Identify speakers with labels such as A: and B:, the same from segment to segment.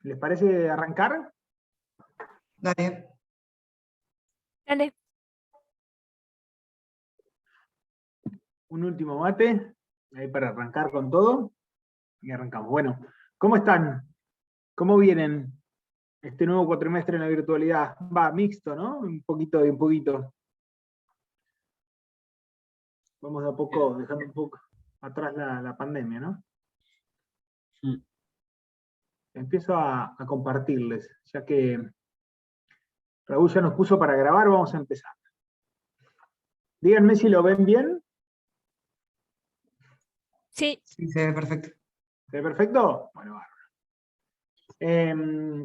A: ¿Les parece arrancar?
B: Dale.
C: Dale.
A: Un último mate, ahí para arrancar con todo. Y arrancamos. Bueno, ¿cómo están? ¿Cómo vienen este nuevo cuatrimestre en la virtualidad? Va, mixto, ¿no? Un poquito y un poquito. Vamos de a poco, dejando un poco atrás la pandemia, ¿no?
B: Sí.
A: Empiezo a compartirles, ya que Raúl ya nos puso para grabar, vamos a empezar. Díganme si lo ven bien.
C: Sí.
B: Sí, se ve perfecto.
A: ¿Se ve perfecto? Bueno, bárbaro.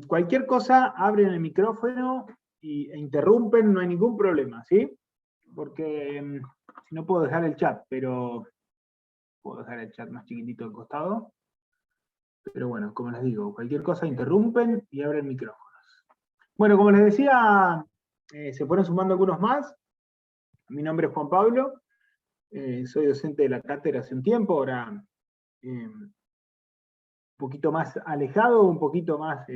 A: Cualquier cosa, abren el micrófono e interrumpen, no hay ningún problema, ¿sí? Porque si no puedo dejar el chat, pero puedo dejar el chat más chiquitito al costado. Pero bueno, como les digo, cualquier cosa interrumpen y abren micrófonos. Bueno, como les decía, se fueron sumando algunos más. Mi nombre es Juan Pablo, soy docente de la cátedra hace un tiempo, ahora un poquito más alejado, un poquito más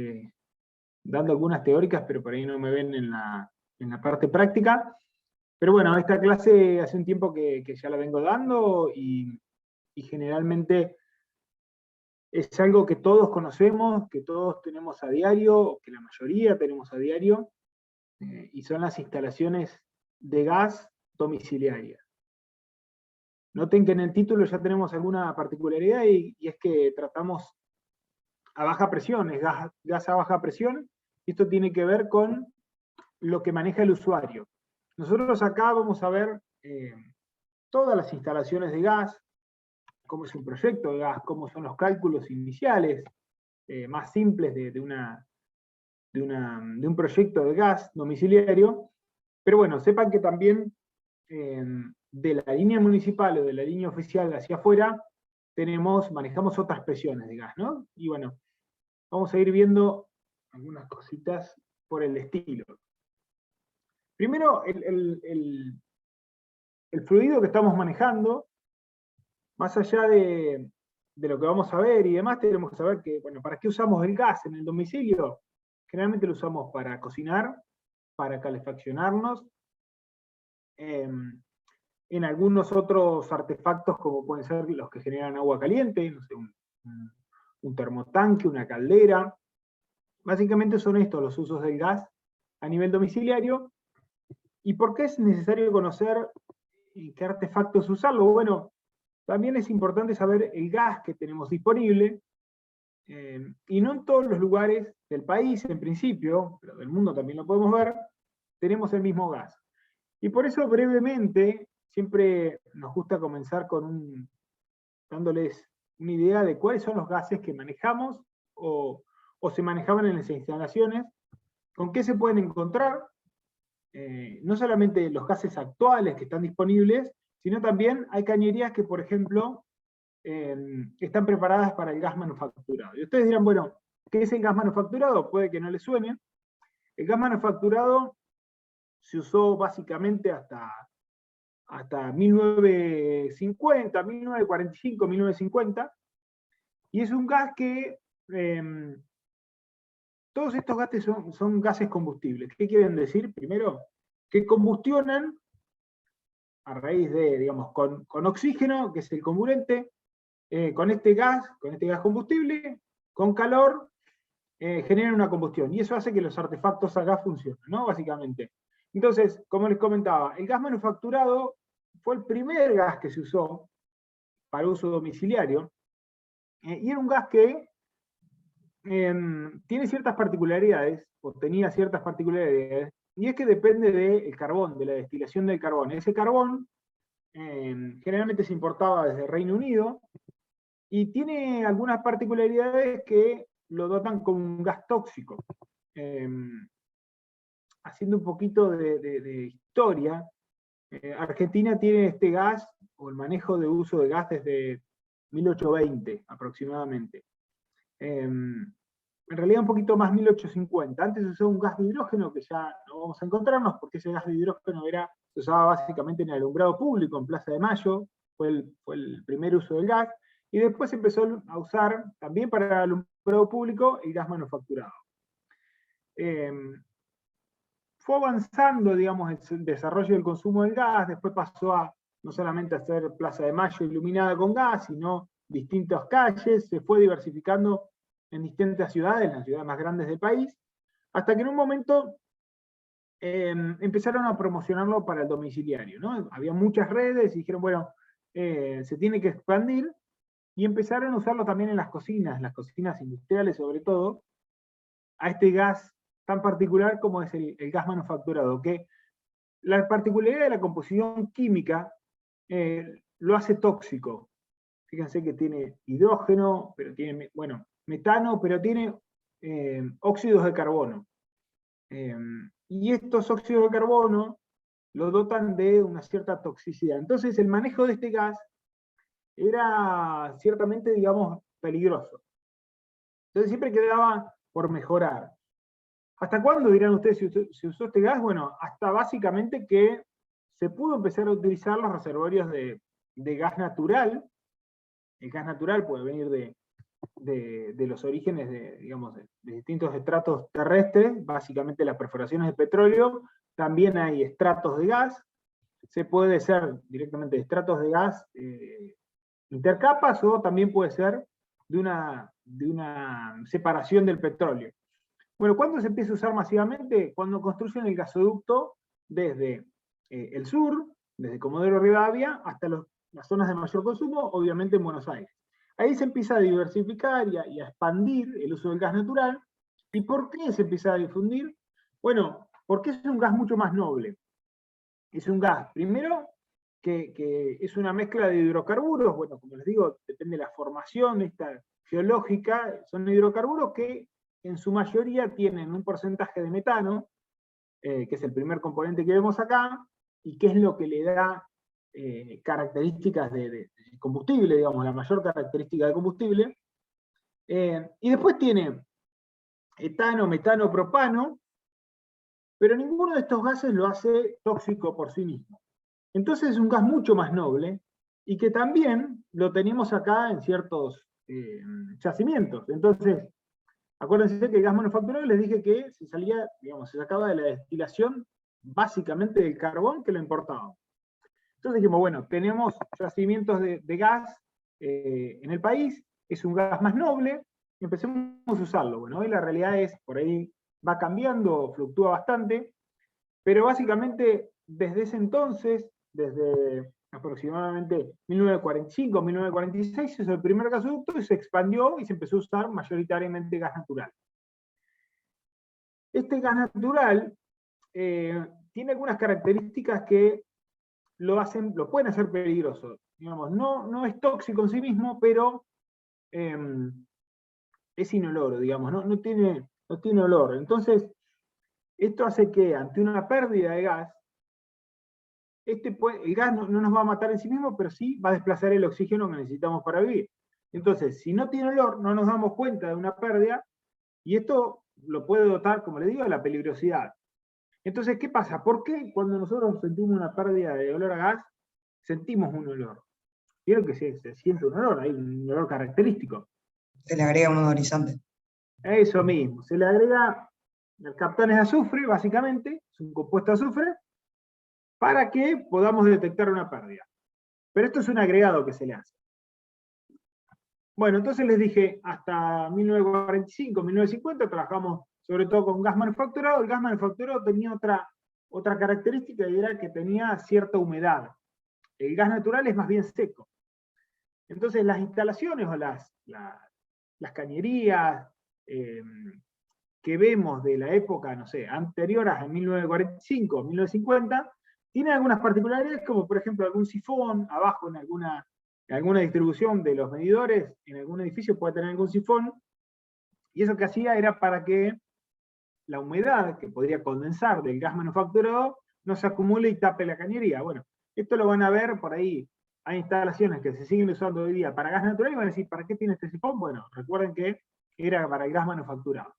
A: dando algunas teóricas, pero por ahí no me ven en la parte práctica. Pero bueno, esta clase hace un tiempo que ya la vengo dando y generalmente es algo que todos conocemos, que todos tenemos a diario, que la mayoría tenemos a diario, y son las instalaciones de gas domiciliarias. Noten que en el título ya tenemos alguna particularidad y es que tratamos a baja presión, es gas a baja presión, y esto tiene que ver con lo que maneja el usuario. Nosotros acá vamos a ver todas las instalaciones de gas, cómo es un proyecto de gas, cómo son los cálculos iniciales, más simples de un proyecto de gas domiciliario, pero bueno, sepan que también de la línea municipal o de la línea oficial hacia afuera, manejamos otras presiones de gas, ¿no? Y bueno, vamos a ir viendo algunas cositas por el estilo. Primero, el fluido que estamos manejando, más allá de lo que vamos a ver y demás, tenemos que saber que, bueno, ¿para qué usamos el gas en el domicilio? Generalmente lo usamos para cocinar, para calefaccionarnos, en algunos otros artefactos como pueden ser los que generan agua caliente, no sé, un termotanque, una caldera. Básicamente son estos los usos del gas a nivel domiciliario. ¿Y por qué es necesario conocer qué artefactos usarlo? Bueno, también es importante saber el gas que tenemos disponible, y no en todos los lugares del país, en principio, pero del mundo también lo podemos ver, tenemos el mismo gas. Y por eso brevemente, siempre nos gusta comenzar dándoles una idea de cuáles son los gases que manejamos o se manejaban en las instalaciones, con qué se pueden encontrar, no solamente los gases actuales que están disponibles, sino también hay cañerías que, por ejemplo, están preparadas para el gas manufacturado. Y ustedes dirán, bueno, ¿qué es el gas manufacturado? Puede que no les suene. El gas manufacturado se usó básicamente hasta 1950, 1945, 1950, y es un gas que todos estos gases son gases combustibles. ¿Qué quieren decir? Primero, que combustionan a raíz de, digamos, con oxígeno, que es el comburente, con este gas combustible, con calor, generan una combustión. Y eso hace que los artefactos a gas funcionen, ¿no? Básicamente. Entonces, como les comentaba, el gas manufacturado fue el primer gas que se usó para uso domiciliario, y era un gas que tiene ciertas particularidades, o tenía ciertas particularidades, y es que depende del carbón, de la destilación del carbón. Ese carbón generalmente se importaba desde Reino Unido, y tiene algunas particularidades que lo dotan como un gas tóxico. Haciendo un poquito de historia, Argentina tiene este gas, o el manejo de uso de gas desde 1820 aproximadamente. En realidad un poquito más 1850. Antes se usaba un gas de hidrógeno, que ya no vamos a encontrarnos, porque ese gas de hidrógeno se usaba básicamente en el alumbrado público, en Plaza de Mayo, fue el primer uso del gas, y después se empezó a usar también para el alumbrado público el gas manufacturado. Fue avanzando, digamos, el desarrollo del consumo del gas, después pasó a no solamente a ser Plaza de Mayo iluminada con gas, sino distintas calles, se fue diversificando en distintas ciudades, las ciudades más grandes del país, hasta que en un momento empezaron a promocionarlo para el domiciliario, ¿no? Había muchas redes y dijeron, bueno, se tiene que expandir, y empezaron a usarlo también en las cocinas industriales sobre todo, a este gas tan particular como es el gas manufacturado, que la particularidad de la composición química lo hace tóxico. Fíjense que tiene hidrógeno, pero tiene, bueno, metano, pero tiene óxidos de carbono. Y estos óxidos de carbono lo dotan de una cierta toxicidad. Entonces el manejo de este gas era ciertamente, digamos, peligroso. Entonces siempre quedaba por mejorar. ¿Hasta cuándo, dirán ustedes, se usó este gas? Bueno, hasta básicamente que se pudo empezar a utilizar los reservorios de gas natural. El gas natural puede venir de los orígenes digamos, de distintos estratos terrestres, básicamente las perforaciones de petróleo. También hay estratos de gas. Se puede ser directamente de estratos de gas intercapas, o también puede ser de una separación del petróleo. Bueno, ¿cuándo se empieza a usar masivamente? Cuando construyen el gasoducto desde el sur, desde Comodoro Rivadavia, hasta las zonas de mayor consumo, obviamente en Buenos Aires. Ahí se empieza a diversificar y a expandir el uso del gas natural. ¿Y por qué se empieza a difundir? Bueno, porque es un gas mucho más noble. Es un gas, primero, que es una mezcla de hidrocarburos. Bueno, como les digo, depende de la formación esta geológica, son hidrocarburos que en su mayoría tienen un porcentaje de metano, que es el primer componente que vemos acá, y que es lo que le da características de combustible, digamos, la mayor característica de combustible. Y después tiene etano, metano, propano, pero ninguno de estos gases lo hace tóxico por sí mismo. Entonces es un gas mucho más noble, y que también lo tenemos acá en ciertos yacimientos. Entonces, acuérdense que el gas manufacturado les dije que se salía, digamos, se sacaba de la destilación básicamente del carbón que lo importábamos. Entonces dijimos, bueno, tenemos yacimientos de gas en el país, es un gas más noble, y empecemos a usarlo. Bueno, hoy la realidad es, por ahí va cambiando, fluctúa bastante, pero básicamente desde ese entonces, desde aproximadamente 1945, 1946, es el primer gasoducto y se expandió y se empezó a usar mayoritariamente gas natural. Este gas natural tiene algunas características que lo pueden hacer peligroso. Digamos, no es tóxico en sí mismo, pero es inoloro, digamos, no tiene olor. Entonces, esto hace que ante una pérdida de gas, el gas no nos va a matar en sí mismo, pero sí va a desplazar el oxígeno que necesitamos para vivir. Entonces, si no tiene olor, no nos damos cuenta de una pérdida, y esto lo puede dotar, como le digo, de la peligrosidad. Entonces, ¿qué pasa? ¿Por qué cuando nosotros sentimos una pérdida de olor a gas, sentimos un olor? Vieron que se siente un olor, hay un olor característico.
B: Se le agrega un odorizante.
A: Eso mismo, se le agrega captanes de azufre, básicamente, es un compuesto de azufre, para que podamos detectar una pérdida. Pero esto es un agregado que se le hace. Bueno, entonces les dije, hasta 1945, 1950 trabajamos sobre todo con gas manufacturado. El gas manufacturado tenía otra característica, y era que tenía cierta humedad. El gas natural es más bien seco. Entonces las instalaciones o las cañerías que vemos de la época, no sé, anterior a 1945, 1950, tienen algunas particularidades, como por ejemplo algún sifón abajo en alguna distribución de los medidores, en algún edificio puede tener algún sifón, y eso que hacía era para que la humedad que podría condensar del gas manufacturado no se acumule y tape la cañería. Bueno, esto lo van a ver por ahí. Hay instalaciones que se siguen usando hoy día para gas natural y van a decir, ¿para qué tiene este sifón? Bueno, recuerden que era para el gas manufacturado.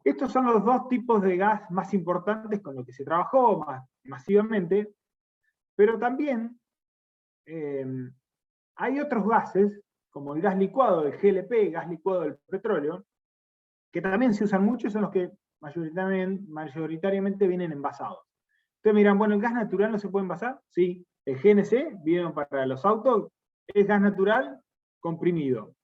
A: Estos son los dos tipos de gas más importantes con los que se trabajó masivamente, pero también hay otros gases, como el gas licuado, el GLP, gas licuado del petróleo, que también se usan mucho y son los que mayoritariamente vienen envasados. Ustedes me dirán, bueno, ¿el gas natural no se puede envasar? Sí, el GNC, vieron para los autos, es gas natural comprimido.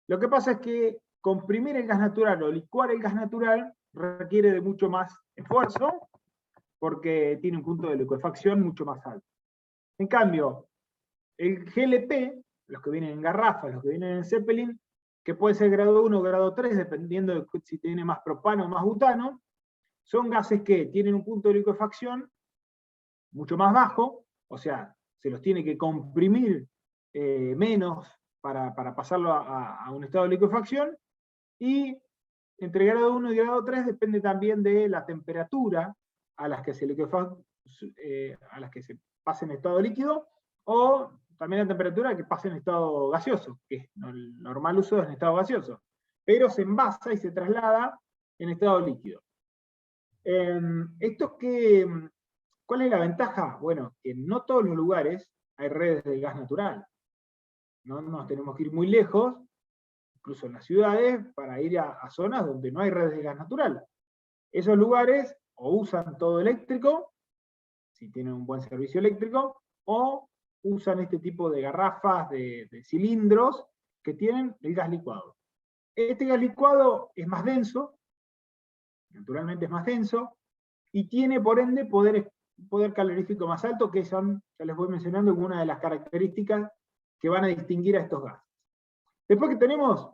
A: Lo que pasa es que comprimir el gas natural o licuar el gas natural requiere de mucho más esfuerzo, porque tiene un punto de licuefacción mucho más alto. En cambio, el GLP, los que vienen en garrafas, los que vienen en Zeppelin, que puede ser grado 1 o grado 3, dependiendo de si tiene más propano o más butano, son gases que tienen un punto de licuefacción mucho más bajo, o sea, se los tiene que comprimir menos para pasarlo a un estado de licuefacción, y entre grado 1 y grado 3 depende también de la temperatura a las que se pase en estado líquido, o también la temperatura que pase en estado gaseoso, que el normal uso es en estado gaseoso, pero se envasa y se traslada en estado líquido. ¿Cuál es la ventaja? Bueno, que en no todos los lugares hay redes de gas natural. No nos tenemos que ir muy lejos, incluso en las ciudades, para ir a zonas donde no hay redes de gas natural. Esos lugares o usan todo eléctrico, si tienen un buen servicio eléctrico, o usan este tipo de garrafas, de cilindros, que tienen el gas licuado. Este gas licuado es más denso, naturalmente es más denso, y tiene por ende poder calorífico más alto, que son, ya les voy mencionando, una de las características que van a distinguir a estos gases. Después que tenemos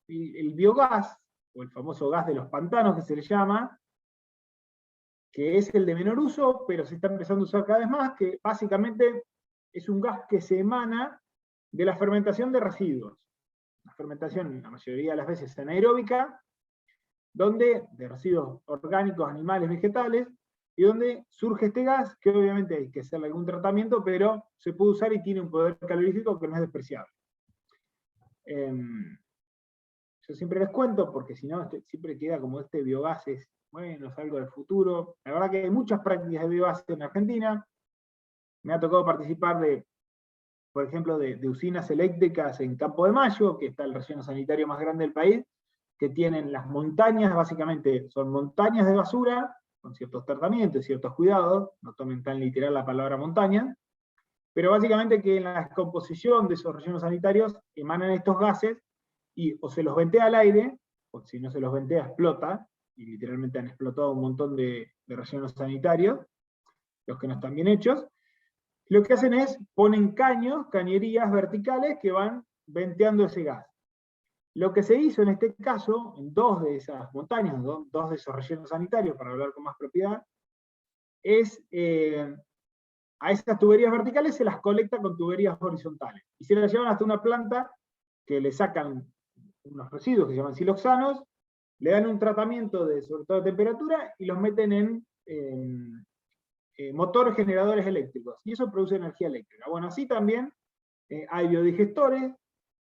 A: el biogás, o el famoso gas de los pantanos que se le llama, que es el de menor uso, pero se está empezando a usar cada vez más, que básicamente es un gas que se emana de la fermentación de residuos. La fermentación, la mayoría de las veces anaeróbica, de residuos orgánicos, animales, vegetales, y donde surge este gas, que obviamente hay que hacerle algún tratamiento, pero se puede usar y tiene un poder calorífico que no es despreciable. Yo siempre les cuento, porque si no, siempre queda como este biogás es, bueno, es algo del futuro. La verdad que hay muchas prácticas de biogás en Argentina. Me ha tocado participar por ejemplo, de usinas eléctricas en Campo de Mayo, que está el relleno sanitario más grande del país, que tienen las montañas, básicamente son montañas de basura, con ciertos tratamientos, ciertos cuidados, no tomen tan literal la palabra montaña, pero básicamente que en la descomposición de esos rellenos sanitarios emanan estos gases, y o se los ventea al aire, o si no se los ventea explota, y literalmente han explotado un montón de rellenos sanitarios, los que no están bien hechos. Lo que hacen es, ponen cañerías verticales que van venteando ese gas. Lo que se hizo en este caso, en 2 de esas montañas, 2 de esos rellenos sanitarios, para hablar con más propiedad, es a esas tuberías verticales se las colecta con tuberías horizontales. Y se las llevan hasta una planta que le sacan unos residuos que se llaman siloxanos, le dan un tratamiento sobre todo de temperatura y los meten en motores generadores eléctricos. Y eso produce energía eléctrica. Bueno, así también hay biodigestores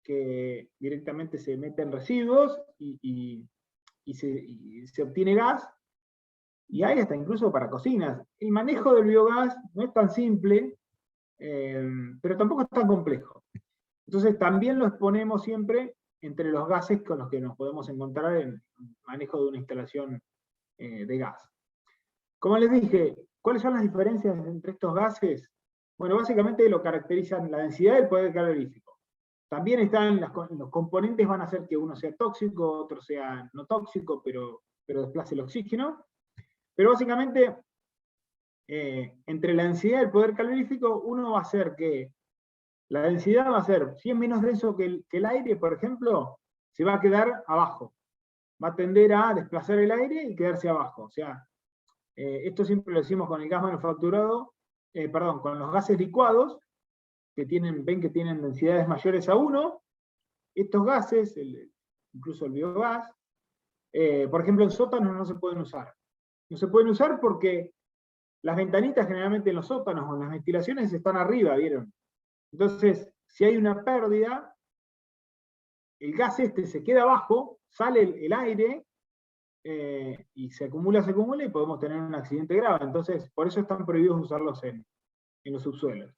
A: que directamente se meten residuos y se obtiene gas, y hay hasta incluso para cocinas. El manejo del biogás no es tan simple, pero tampoco es tan complejo. Entonces también lo exponemos siempre entre los gases con los que nos podemos encontrar en el manejo de una instalación de gas. Como les dije, ¿cuáles son las diferencias entre estos gases? Bueno, básicamente lo caracterizan la densidad y el poder calorífico. También están los componentes, van a hacer que uno sea tóxico, otro sea no tóxico, pero desplace el oxígeno. Pero básicamente, entre la densidad y el poder calorífico, uno va a hacer que la densidad va a ser, si es menos denso que el aire, por ejemplo, se va a quedar abajo. Va a tender a desplazar el aire y quedarse abajo. O sea, esto siempre lo decimos con el gas manufacturado, con los gases licuados, ven que tienen densidades mayores a 1. Estos gases, incluso el biogás, por ejemplo en sótanos no se pueden usar. No se pueden usar porque las ventanitas generalmente en los sótanos o en las ventilaciones están arriba, ¿vieron? Entonces, si hay una pérdida, el gas se queda abajo, sale el aire, y se acumula y podemos tener un accidente grave. Entonces, por eso están prohibidos usarlos en los subsuelos.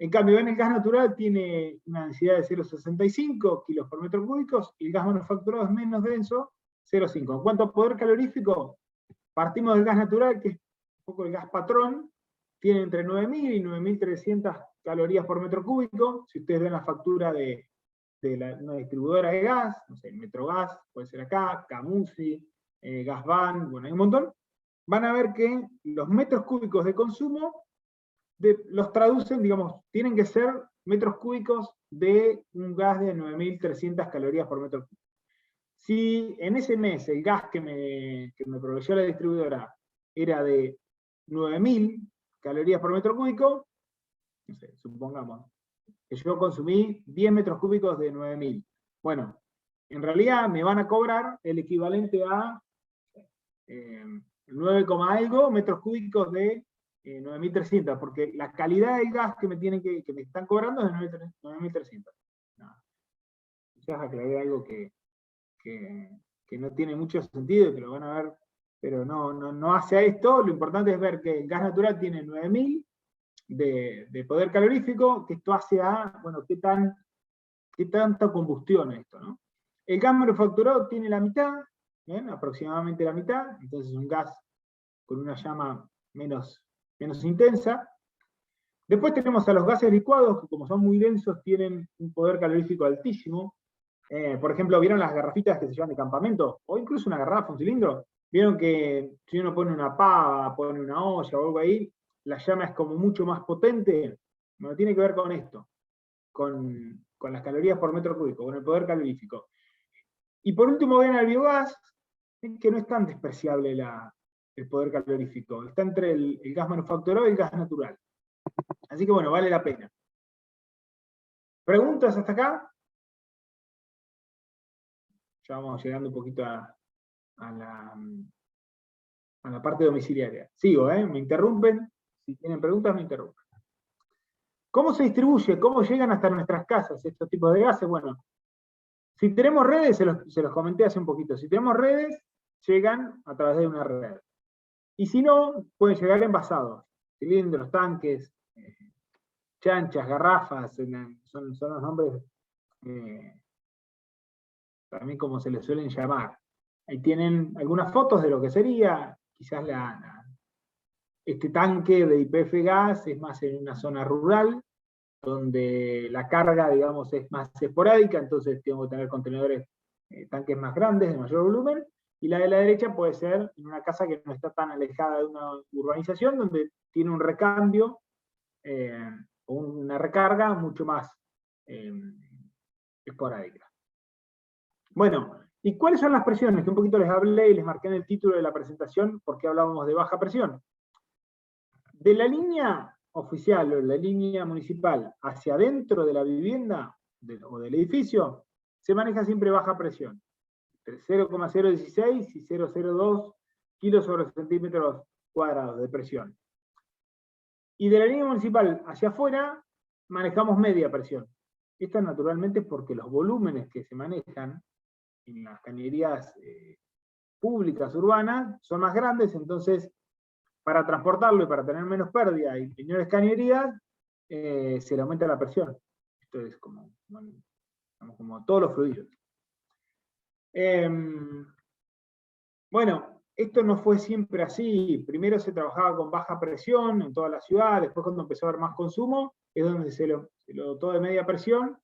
A: En cambio, en el gas natural tiene una densidad de 0,65 kilos por metro cúbico, y el gas manufacturado es menos denso, 0,5. En cuanto a poder calorífico, partimos del gas natural, que es un poco el gas patrón, tiene entre 9.000 y 9.300 calorías por metro cúbico. Si ustedes ven la factura de una distribuidora de gas, no sé, Metrogas, puede ser acá, Camusi, Gasban, bueno, hay un montón, van a ver que los metros cúbicos de consumo los traducen, digamos, tienen que ser metros cúbicos de un gas de 9.300 calorías por metro cúbico. Si en ese mes el gas que me proveyó la distribuidora era de 9.000 calorías por metro cúbico, no sé, supongamos que yo consumí 10 metros cúbicos de 9.000. Bueno, en realidad me van a cobrar el equivalente a 9, algo metros cúbicos de 9.300, porque la calidad del gas que me están cobrando es de 9.300. No. Ya aclaré algo que no tiene mucho sentido, que lo van a ver, pero no hace a esto. Lo importante es ver que el gas natural tiene 9.000 de poder calorífico, que esto hace a, bueno, qué tanta combustión esto, ¿no? El gas manufacturado tiene la mitad, ¿bien? Aproximadamente la mitad, entonces es un gas con una llama menos intensa. Después tenemos a los gases licuados, que como son muy densos, tienen un poder calorífico altísimo. Por ejemplo, ¿vieron las garrafitas que se llevan de campamento? O incluso una garrafa, un cilindro. ¿Vieron que si uno pone una pava, pone una olla o algo ahí, la llama es como mucho más potente? Bueno, tiene que ver con esto, con las calorías por metro cúbico, con el poder calorífico. Y por último ven al biogás, que no es tan despreciable el poder calorífico. Está entre el gas manufacturado y el gas natural. Así que bueno, vale la pena. ¿Preguntas hasta acá? Ya vamos llegando un poquito a la parte domiciliaria. Sigo, me interrumpen. Si tienen preguntas, me interrumpen. ¿Cómo se distribuye? ¿Cómo llegan hasta nuestras casas estos tipos de gases? Bueno, si tenemos redes, se los comenté hace un poquito, si tenemos redes, llegan a través de una red. Y si no, pueden llegar envasados, cilindros, tanques, chanchas, garrafas, son los nombres también como se les suelen llamar. Ahí tienen algunas fotos de lo que sería, quizás este tanque de YPF gas es más en una zona rural, donde la carga, digamos, es más esporádica, entonces tengo que tener contenedores, tanques más grandes, de mayor volumen, y la de la derecha puede ser en una casa que no está tan alejada de una urbanización, donde tiene un recambio, o una recarga mucho más esporádica. Bueno, ¿y cuáles son las presiones? Que un poquito les hablé y les marqué en el título de la presentación, porque hablábamos de baja presión. De la línea oficial o la línea municipal hacia adentro de la vivienda o del edificio, se maneja siempre baja presión, entre 0,016 y 0,02 kilos sobre centímetros cuadrados de presión. Y de la línea municipal hacia afuera, manejamos media presión. Esto naturalmente es porque los volúmenes que se manejan en las cañerías públicas urbanas son más grandes, entonces para transportarlo y para tener menos pérdida y menores cañerías, se le aumenta la presión. Esto es como todos los fluidos. Bueno, esto no fue siempre así. Primero se trabajaba con baja presión en toda la ciudad, después cuando empezó a haber más consumo, es donde se lo dotó de media presión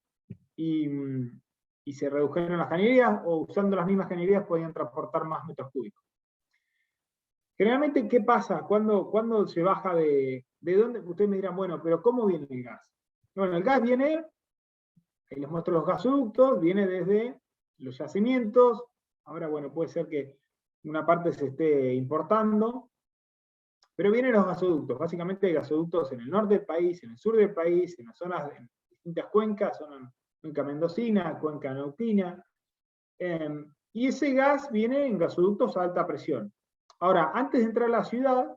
A: y se redujeron las cañerías, o usando las mismas cañerías podían transportar más metros cúbicos. Generalmente, ¿qué pasa? ¿Cuándo se baja de dónde? Ustedes me dirán, bueno, pero ¿cómo viene el gas? Bueno, el gas viene, ahí les muestro los gasoductos, viene desde los yacimientos. Ahora, bueno, puede ser que una parte se esté importando, pero vienen los gasoductos. Básicamente hay gasoductos en el norte del país, en el sur del país, en las zonas, en distintas cuencas, zona cuenca mendocina, cuenca neuquina, y ese gas viene en gasoductos a alta presión. Ahora, antes de entrar a la ciudad,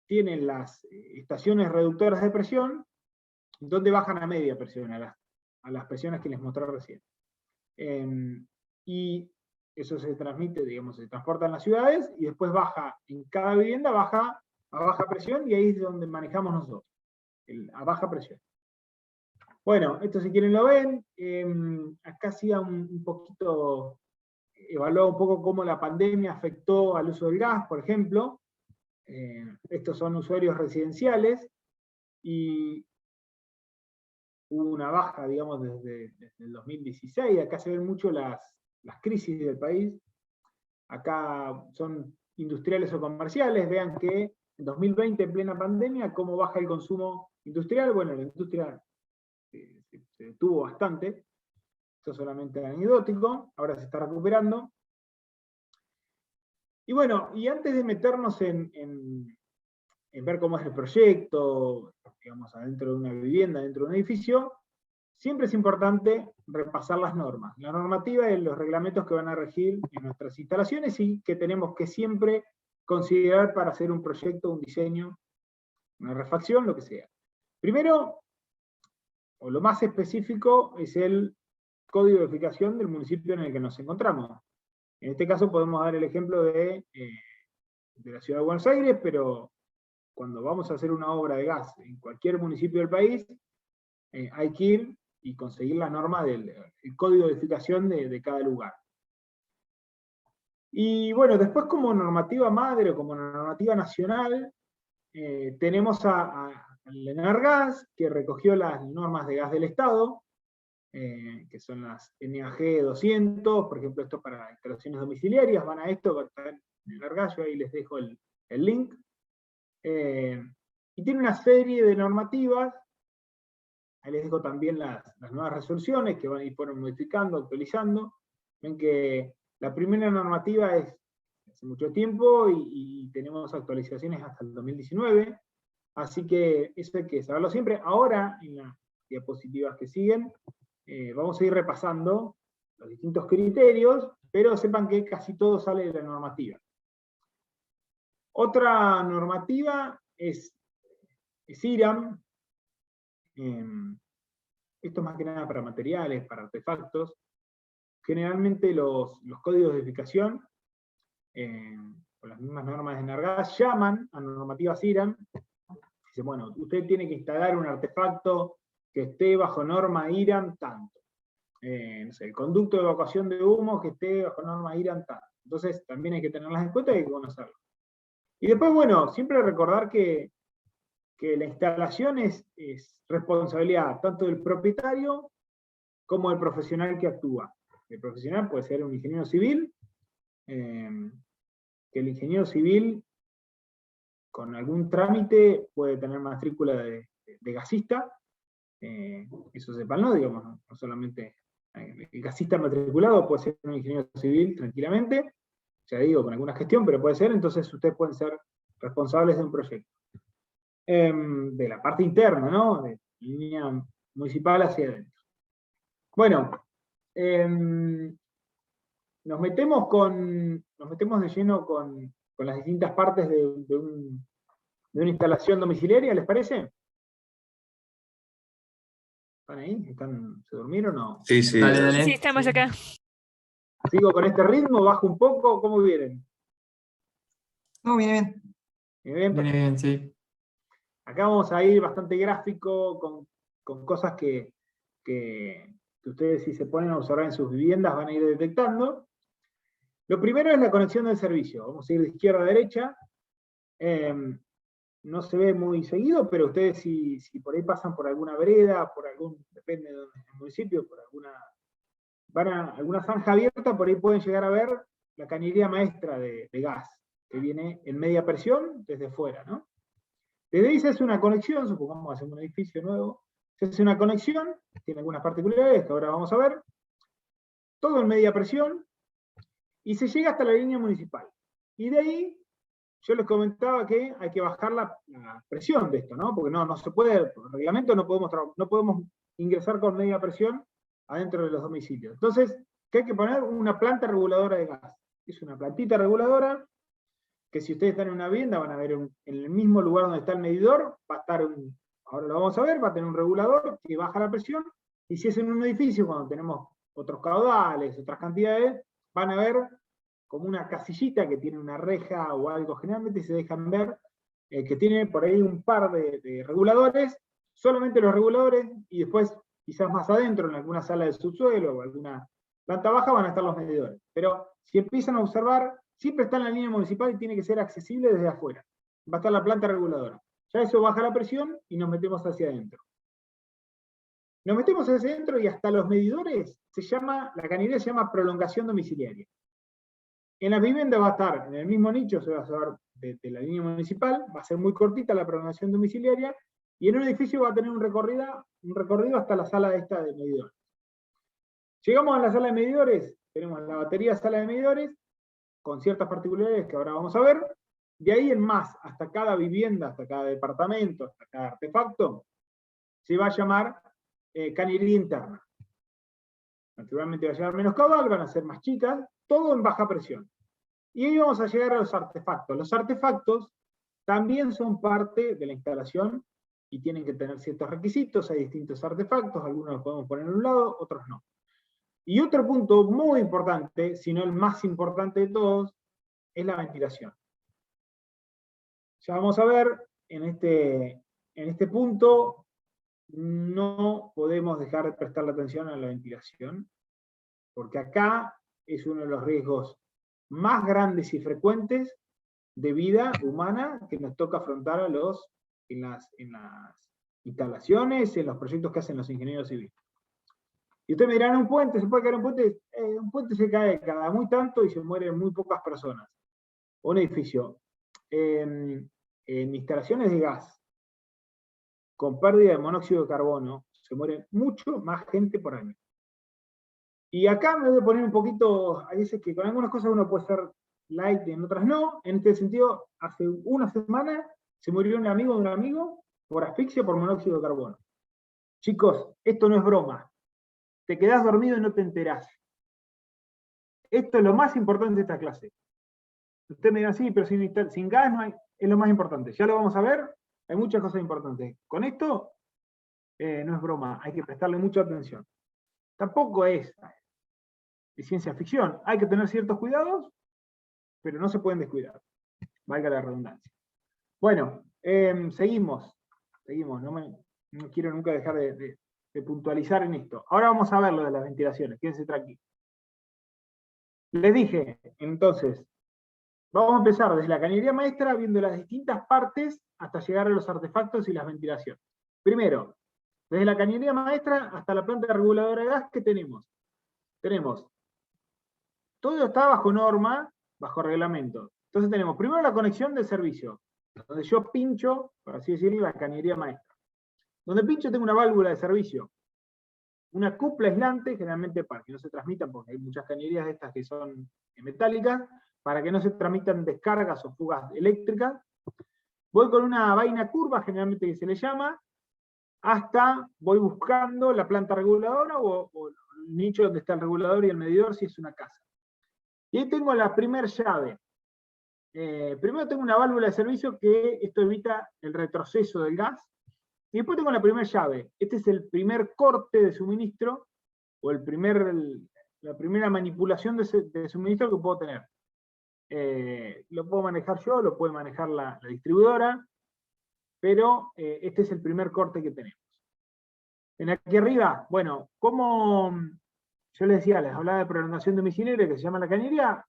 A: tienen las estaciones reductoras de presión, donde bajan a media presión, a las presiones que les mostré recién. Y eso se transmite, digamos, se transporta en las ciudades, y después baja, en cada vivienda baja a baja presión, y ahí es donde manejamos nosotros, a baja presión. Bueno, esto si quieren lo ven. Acá hacía un poquito, evaluaba un poco cómo la pandemia afectó al uso del gas, por ejemplo. Estos son usuarios residenciales, y hubo una baja, digamos, desde el 2016. Acá se ven mucho las crisis del país. Acá son industriales o comerciales. Vean que en 2020, en plena pandemia, cómo baja el consumo industrial. Bueno, la industria se detuvo bastante. Esto es solamente anecdótico, ahora se está recuperando. Y bueno, y antes de meternos en ver cómo es el proyecto, digamos, adentro de una vivienda, dentro de un edificio, siempre es importante repasar las normas. La normativa y los reglamentos que van a regir en nuestras instalaciones y que tenemos que siempre considerar para hacer un proyecto, un diseño, una refacción, lo que sea. Primero, o lo más específico, es el código de edificación del municipio en el que nos encontramos. En este caso podemos dar el ejemplo de la ciudad de Buenos Aires, pero cuando vamos a hacer una obra de gas en cualquier municipio del país, hay que ir y conseguir la norma del código de edificación de cada lugar. Y bueno, después como normativa madre o como normativa nacional, tenemos al ENARGAS, que recogió las normas de gas del Estado, que son las NAG 200, por ejemplo, esto para instalaciones domiciliarias, van a esto, va a estar en el ENARGAS, yo ahí les dejo el link. Y tiene una serie de normativas. Ahí les dejo también las nuevas resoluciones que van a ir modificando, actualizando. Ven que la primera normativa es hace mucho tiempo y tenemos actualizaciones hasta el 2019. Así que eso hay que saberlo siempre. Ahora, en las diapositivas que siguen, vamos a ir repasando los distintos criterios, pero sepan que casi todo sale de la normativa. Otra normativa es IRAM. Esto más que nada para materiales, para artefactos. Generalmente los códigos de edificación, con las mismas normas de ENARGAS, llaman a normativas IRAM. Dicen, bueno, usted tiene que instalar un artefacto que esté bajo norma IRAM tanto. No sé, el conducto de evacuación de humo que esté bajo norma IRAM tanto. Entonces también hay que tenerlas en cuenta y hay que conocerlas. Y después, bueno, siempre recordar que la instalación es responsabilidad tanto del propietario como del profesional que actúa. El profesional puede ser un ingeniero civil, que el ingeniero civil con algún trámite puede tener matrícula de gasista, eso sepanlo, digamos, no solamente el gasista matriculado puede ser un ingeniero civil tranquilamente, ya digo, con alguna gestión, pero puede ser, entonces ustedes pueden ser responsables de un proyecto. De la parte interna, ¿no? De línea municipal hacia adentro. Bueno, nos metemos de lleno con las distintas partes de una instalación domiciliaria, ¿les parece? ¿Están ahí? ¿Se durmieron o no?
D: Sí, sí.
E: Dale, dale.
C: Sí, estamos acá.
A: ¿Sigo con este ritmo? ¿Bajo un poco? ¿Cómo vienen?
B: No, viene bien.
A: ¿Bien?
E: Viene bien, sí.
A: Acá vamos a ir bastante gráfico con cosas que ustedes, si se ponen a observar en sus viviendas, van a ir detectando. Lo primero es la conexión del servicio. Vamos a ir de izquierda a derecha. No se ve muy seguido, pero ustedes si por ahí pasan por alguna vereda, depende del municipio, por alguna zanja abierta, por ahí pueden llegar a ver la cañería maestra de gas, que viene en media presión desde fuera, ¿no? Desde ahí se hace una conexión, supongamos que hacemos un edificio nuevo, se hace una conexión, tiene algunas particularidades que ahora vamos a ver, todo en media presión, y se llega hasta la línea municipal. Y de ahí, yo les comentaba que hay que bajar la presión de esto, ¿no? Porque no se puede, por reglamento no podemos ingresar con media presión adentro de los domicilios. Entonces, ¿qué hay que poner? Una planta reguladora de gas. Es una plantita reguladora que si ustedes están en una vivienda van a ver en el mismo lugar donde está el medidor, va a estar ahora lo vamos a ver, va a tener un regulador que baja la presión, y si es en un edificio, cuando tenemos otros caudales, otras cantidades, van a ver como una casillita que tiene una reja o algo, generalmente se dejan ver, que tiene por ahí un par de reguladores, solamente los reguladores, y después quizás más adentro, en alguna sala de subsuelo o alguna planta baja, van a estar los medidores. Pero si empiezan a observar, siempre está en la línea municipal y tiene que ser accesible desde afuera. Va a estar la planta reguladora. Ya eso baja la presión y nos metemos hacia adentro. Nos metemos hacia adentro y hasta los medidores la cañería se llama prolongación domiciliaria. En las viviendas va a estar en el mismo nicho, se va a saber de la línea municipal, va a ser muy cortita la prolongación domiciliaria, y en un edificio va a tener un recorrido hasta la sala esta de medidores. Llegamos a la sala de medidores, tenemos la batería de sala de medidores, con ciertas particularidades que ahora vamos a ver. De ahí en más, hasta cada vivienda, hasta cada departamento, hasta cada artefacto, se va a llamar cañería interna. Naturalmente va a llevar menos caudal, van a ser más chicas, todo en baja presión. Y ahí vamos a llegar a los artefactos. Los artefactos también son parte de la instalación y tienen que tener ciertos requisitos. Hay distintos artefactos, algunos los podemos poner en un lado, otros no. Y otro punto muy importante, si no el más importante de todos, es la ventilación. Ya vamos a ver, en este punto, no podemos dejar de prestarle atención a la ventilación, porque acá es uno de los riesgos más grandes y frecuentes de vida humana que nos toca afrontar en las instalaciones, en los proyectos que hacen los ingenieros civiles. Y ustedes me dirán, ¿un puente? ¿Se puede caer un puente? Un puente se cae cada muy tanto y se mueren muy pocas personas. Un edificio. En instalaciones de gas, con pérdida de monóxido de carbono, se muere mucho más gente por año. Y acá me voy a poner un poquito, hay veces que con algunas cosas uno puede ser light y en otras no. En este sentido, hace una semana se murió un amigo de un amigo por asfixia por monóxido de carbono. Chicos, esto no es broma. Te quedás dormido y no te enterás. Esto es lo más importante de esta clase. Usted me dirá, sí, pero sin gas no hay, es lo más importante. Ya lo vamos a ver, hay muchas cosas importantes. Con esto, no es broma, hay que prestarle mucha atención. Tampoco es ciencia ficción, hay que tener ciertos cuidados, pero no se pueden descuidar, valga la redundancia. Bueno, seguimos, no quiero nunca dejar de puntualizar en esto. Ahora vamos a ver lo de las ventilaciones, quédense tranquilos. Les dije, entonces, vamos a empezar desde la cañería maestra, viendo las distintas partes, hasta llegar a los artefactos y las ventilaciones. Primero, desde la cañería maestra hasta la planta reguladora de gas, ¿qué tenemos? Tenemos, todo está bajo norma, bajo reglamento. Entonces tenemos primero la conexión del servicio, donde yo pincho, por así decirlo, la cañería maestra. Donde pincho tengo una válvula de servicio, una cupla aislante, generalmente para que no se transmitan, porque hay muchas cañerías de estas que son metálicas, para que no se transmitan descargas o fugas eléctricas. Voy con una vaina curva, generalmente que se le llama, hasta voy buscando la planta reguladora o el nicho donde está el regulador y el medidor si es una casa. Y ahí tengo la primera llave. Primero tengo una válvula de servicio que esto evita el retroceso del gas. Y después tengo la primera llave. Este es el primer corte de suministro, o la primera manipulación de suministro que puedo tener. Lo puedo manejar yo, lo puede manejar la distribuidora, pero este es el primer corte que tenemos. En aquí arriba, bueno, como yo les decía, les hablaba de prolongación domiciliaria que se llama la cañería,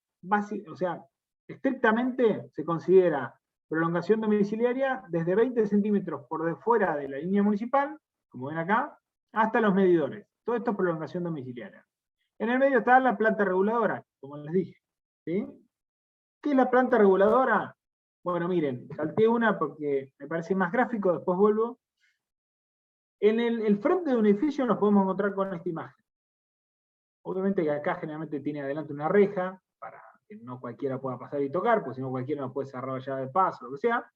A: o sea, estrictamente se considera prolongación domiciliaria desde 20 centímetros por de fuera de la línea municipal, como ven acá, hasta los medidores. Todo esto es prolongación domiciliaria. En el medio está la planta reguladora, como les dije. ¿Sí? ¿Qué es la planta reguladora? Bueno, miren, salté una porque me parece más gráfico, después vuelvo. En el frente de un edificio nos podemos encontrar con esta imagen. Obviamente que acá generalmente tiene adelante una reja, para que no cualquiera pueda pasar y tocar, porque si no cualquiera nos puede cerrar ya de paso, lo que sea.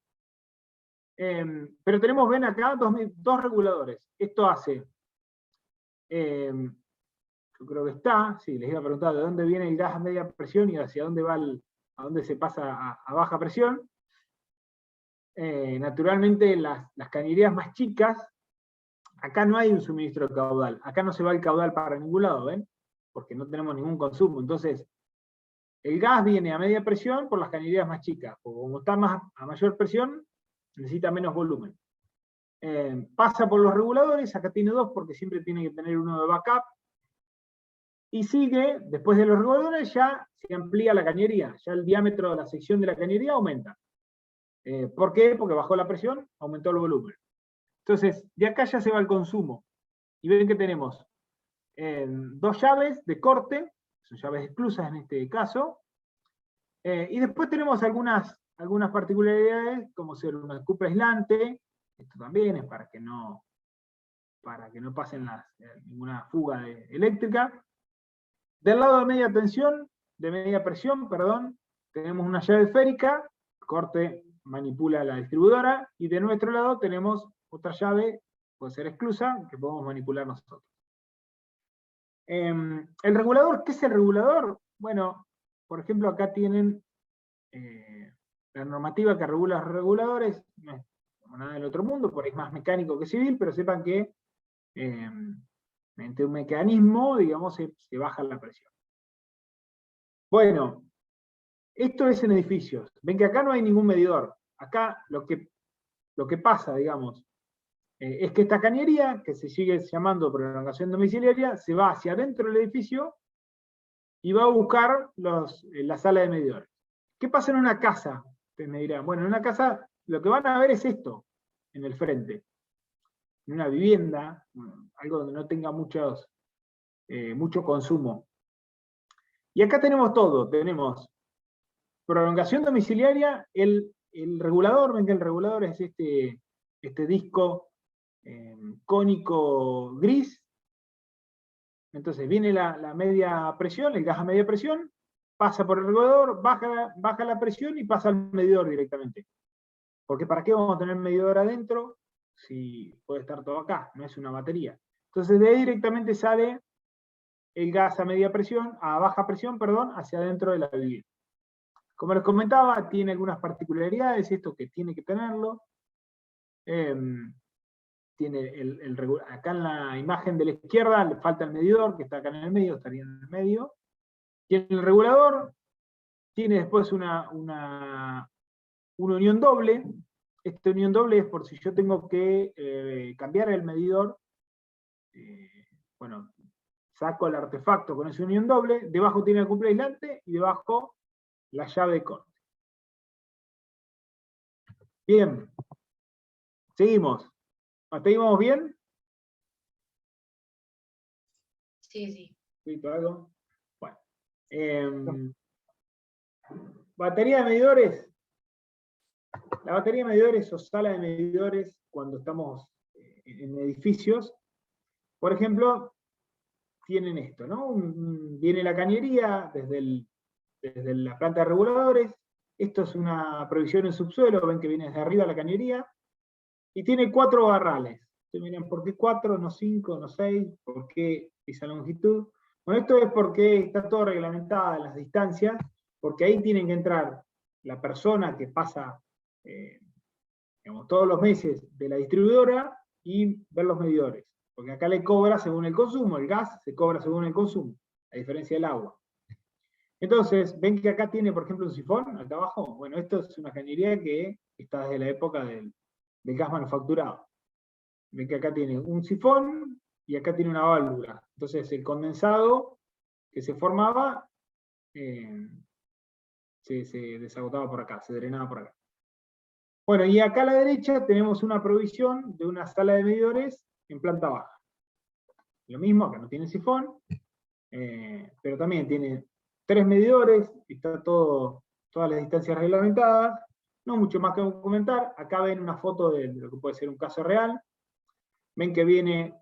A: Pero tenemos, ven acá, dos reguladores. Esto hace, yo creo que está, sí, les iba a preguntar de dónde viene el gas a media presión y hacia dónde va a dónde se pasa a baja presión. Naturalmente las cañerías más chicas, acá no hay un suministro de caudal, acá no se va el caudal para ningún lado, ¿ven? Porque no tenemos ningún consumo. Entonces, el gas viene a media presión por las cañerías más chicas, porque como está a mayor presión, necesita menos volumen. pasa por los reguladores, acá tiene 2 porque siempre tiene que tener uno de backup, y sigue, después de los reguladores ya se amplía la cañería, ya el diámetro de la sección de la cañería aumenta. ¿Por qué? Porque bajó la presión, aumentó el volumen. Entonces, de acá ya se va el consumo. Y ven que tenemos 2 llaves de corte, son llaves exclusas en este caso, y después tenemos algunas particularidades, como ser una cupla aislante, esto también es para que no pasen ninguna fuga eléctrica. Del lado de media presión, tenemos una llave esférica, corte manipula la distribuidora, y de nuestro lado tenemos otra llave, puede ser exclusa, que podemos manipular nosotros. El regulador, ¿qué es el regulador? Bueno, por ejemplo, acá tienen la normativa que regula los reguladores, no es como nada del otro mundo, por ahí es más mecánico que civil, pero sepan que mediante un mecanismo, digamos, se baja la presión. Bueno, esto es en edificios. Ven que acá no hay ningún medidor. Acá lo que pasa, digamos, es que esta cañería, que se sigue llamando prolongación domiciliaria, se va hacia adentro del edificio y va a buscar la sala de medidores. ¿Qué pasa en una casa? Ustedes me dirán, bueno, en una casa lo que van a ver es esto, en el frente. En una vivienda, algo donde no tenga mucho consumo. Y acá tenemos todo, tenemos prolongación domiciliaria, el regulador, ven que el regulador es este disco cónico gris. Entonces viene la media presión, el gas a media presión, pasa por el regulador, baja la presión y pasa al medidor directamente. Porque ¿para qué vamos a tener medidor adentro si puede estar todo acá? No es una batería. Entonces de ahí directamente sale el gas a baja presión, hacia adentro de la vivienda. Como les comentaba, tiene algunas particularidades, esto que tiene que tenerlo. Tiene acá en la imagen de la izquierda le falta el medidor, que está acá en el medio, estaría en el medio. Tiene el regulador, tiene después una unión doble. Esta unión doble es por si yo tengo que cambiar el medidor. Bueno, saco el artefacto con esa unión doble, debajo tiene el cumple aislante y debajo la llave de corte. Bien, seguimos. ¿Hasta ahí vamos bien?
D: Sí.
A: ¿Sí, algo? Bueno. Batería de medidores. La batería de medidores o sala de medidores, cuando estamos en edificios, por ejemplo, tienen esto, ¿no? Viene la cañería desde la planta de reguladores. Esto es una provisión en subsuelo, ven que viene desde arriba la cañería. Y tiene 4 barrales. Ustedes miran, ¿por qué 4, no 5, no 6? ¿Por qué esa longitud? Bueno, esto es porque está todo reglamentado en las distancias, porque ahí tienen que entrar la persona que pasa todos los meses de la distribuidora y ver los medidores. Porque acá le cobra según el consumo, el gas se cobra según el consumo, a diferencia del agua. Entonces, ven que acá tiene, por ejemplo, un sifón, acá abajo. Bueno, esto es una cañería que está desde la época del gas manufacturado. Ven que acá tiene un sifón y acá tiene una válvula. Entonces el condensado que se formaba se desagotaba por acá, se drenaba por acá. Bueno, y acá a la derecha tenemos una provisión de una sala de medidores en planta baja. Lo mismo, acá no tiene sifón, pero también tiene 3 medidores, está todas las distancias reglamentadas. No mucho más que comentar. Acá ven una foto de lo que puede ser un caso real. Ven que viene,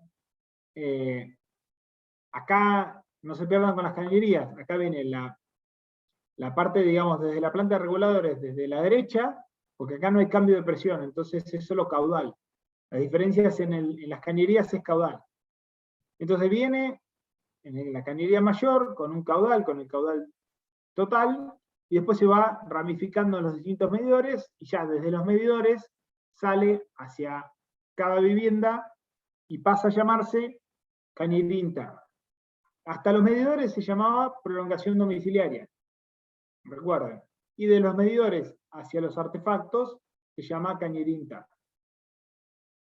A: acá, no se pierdan con las cañerías, acá viene la parte, digamos, desde la planta de reguladores, desde la derecha, porque acá no hay cambio de presión, entonces es solo caudal. Las diferencias en las cañerías es caudal. Entonces viene en la cañería mayor con el caudal total, y después se va ramificando en los distintos medidores, y ya desde los medidores sale hacia cada vivienda y pasa a llamarse cañería interna. Hasta los medidores se llamaba prolongación domiciliaria, recuerden. Y de los medidores hacia los artefactos se llama cañería interna.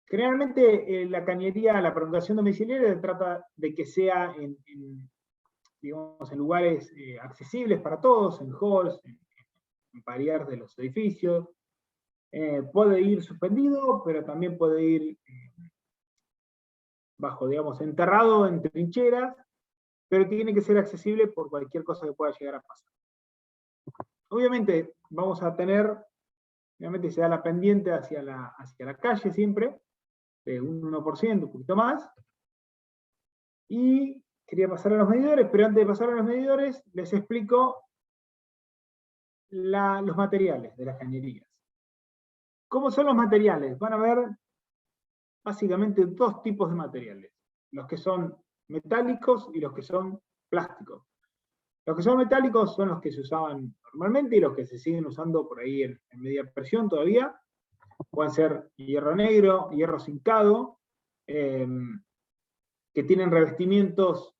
A: Generalmente la cañería, la prolongación domiciliaria se trata de que sea digamos, en lugares accesibles para todos, en halls, en parias de los edificios. Puede ir suspendido, pero también puede ir bajo, digamos, enterrado en trincheras, pero tiene que ser accesible por cualquier cosa que pueda llegar a pasar. Obviamente vamos a tener, obviamente se da la pendiente hacia la calle siempre, de un 1%, un poquito más. Y quería pasar a los medidores, pero antes de pasar a los medidores, les explico los materiales de las cañerías. ¿Cómo son los materiales? Van a ver básicamente dos tipos de materiales. Los que son metálicos y los que son plásticos. Los que son metálicos son los que se usaban normalmente y los que se siguen usando por ahí en media presión todavía. Pueden ser hierro negro, hierro zincado, que tienen revestimientos,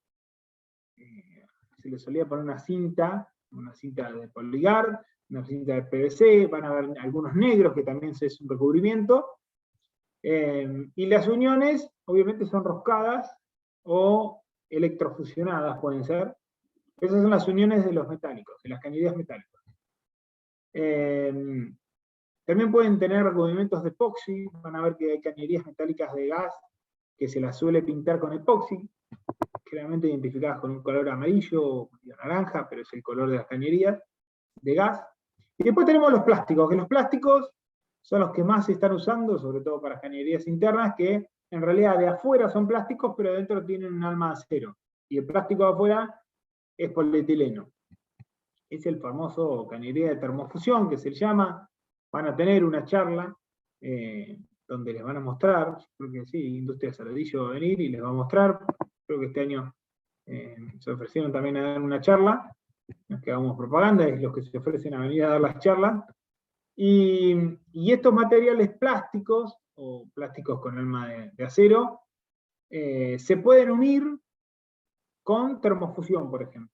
A: se les solía poner una cinta de poligar, una cinta de PVC, van a ver algunos negros que también es un recubrimiento, y las uniones obviamente son roscadas o electrofusionadas, pueden ser. Esas son las uniones de los metálicos, de las cañerías metálicas. También pueden tener recubrimientos de epoxi, van a ver que hay cañerías metálicas de gas que se las suele pintar con epoxi, generalmente identificadas con un color amarillo o naranja, pero es el color de las cañerías de gas. Y después tenemos los plásticos, que los plásticos son los que más se están usando, sobre todo para cañerías internas, que en realidad de afuera son plásticos, pero adentro tienen un alma de acero. Y el plástico de afuera es polietileno. Es el famoso cañería de termofusión, que se llama. Van a tener una charla donde les van a mostrar, creo que sí, Industria Saladillo va a venir y les va a mostrar. Creo que este año se ofrecieron también a dar una charla, nos que hagamos propaganda, es los que se ofrecen a venir a dar las charlas. Y estos materiales plásticos, o plásticos con alma de acero, se pueden unir con termofusión, por ejemplo.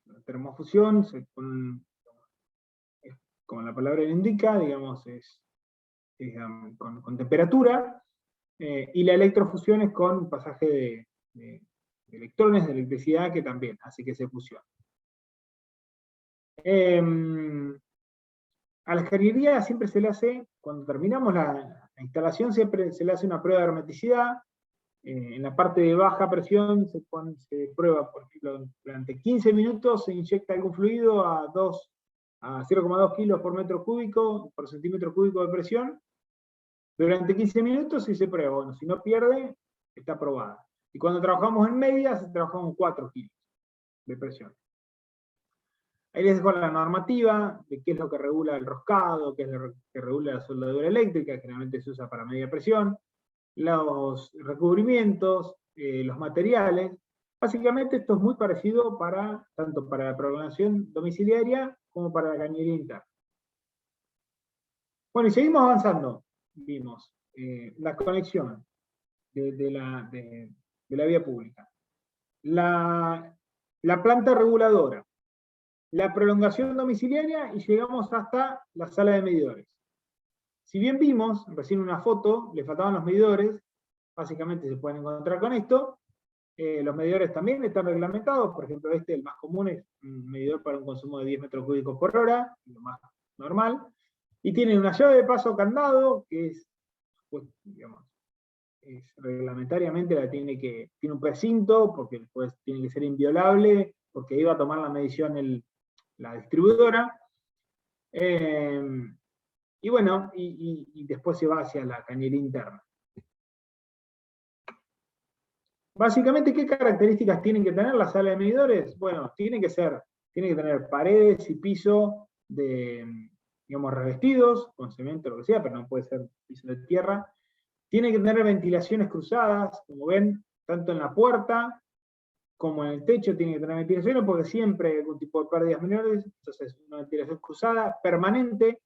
A: La termofusión, como la palabra le indica, digamos, es con temperatura, y la electrofusión es con pasaje de electrones de electricidad que también hace que se fusione. A la cañería siempre se le hace, cuando terminamos la instalación, siempre se le hace una prueba de hermeticidad. En la parte de baja presión se prueba, por ejemplo, durante 15 minutos se inyecta algún fluido a 0,2 kilos por metro cúbico, por centímetro cúbico de presión, durante 15 minutos y se prueba. Bueno, si no pierde, está aprobada. Y cuando trabajamos en medias, trabajamos con 4 kilos de presión. Ahí les dejo la normativa de qué es lo que regula el roscado, qué es lo que regula la soldadura eléctrica, que generalmente se usa para media presión, los recubrimientos, los materiales. Básicamente esto es muy parecido tanto para la prolongación domiciliaria como para la cañería interna. Bueno, y seguimos avanzando. Vimos la conexión de la vía pública, la planta reguladora, la prolongación domiciliaria y llegamos hasta la sala de medidores. Si bien vimos recién una foto, le faltaban los medidores, básicamente se pueden encontrar con esto. Los medidores también están reglamentados, por ejemplo el más común es un medidor para un consumo de 10 metros cúbicos por hora, lo más normal, y tiene una llave de paso candado, que es, pues, digamos, reglamentariamente tiene un precinto, porque después tiene que ser inviolable, porque iba a tomar la medición la distribuidora. Y bueno, y después se va hacia la cañería interna. Básicamente, ¿qué características tienen que tener la sala de medidores? Bueno, tiene que tener paredes y piso digamos, revestidos, con cemento, lo que sea, pero no puede ser piso de tierra. Tiene que tener ventilaciones cruzadas, como ven, tanto en la puerta como en el techo tiene que tener ventilaciones, porque siempre hay algún tipo de pérdidas menores, entonces una ventilación cruzada, permanente.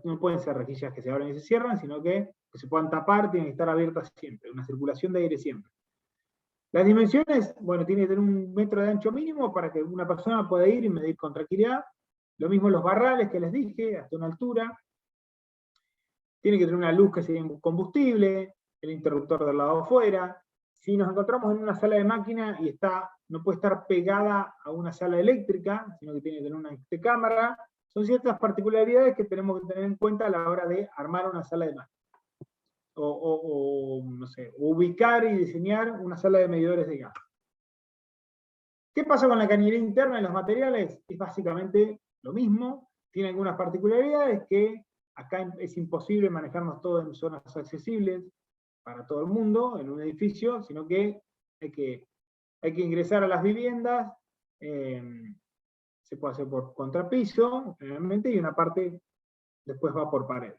A: No pueden ser rejillas que se abren y se cierran, sino que se puedan tapar, tienen que estar abiertas siempre, una circulación de aire siempre. Las dimensiones, bueno, tiene que tener 1 metro de ancho mínimo para que una persona pueda ir y medir con tranquilidad. Lo mismo los barrales que les dije, hasta una altura. tiene que tener una luz que sea combustible, el interruptor del lado afuera. Si nos encontramos en una sala de máquina y no puede estar pegada a una sala eléctrica, sino que tiene que tener una cámara, son ciertas particularidades que tenemos que tener en cuenta a la hora de armar una sala de máquina. No sé, ubicar y diseñar una sala de medidores de gas. ¿Qué pasa con la cañería interna y los materiales? Es básicamente lo mismo, tiene algunas particularidades que acá es imposible manejarnos todo en zonas accesibles para todo el mundo, en un edificio, sino que hay que ingresar a las viviendas, se puede hacer por contrapiso, generalmente, y una parte después va por pared.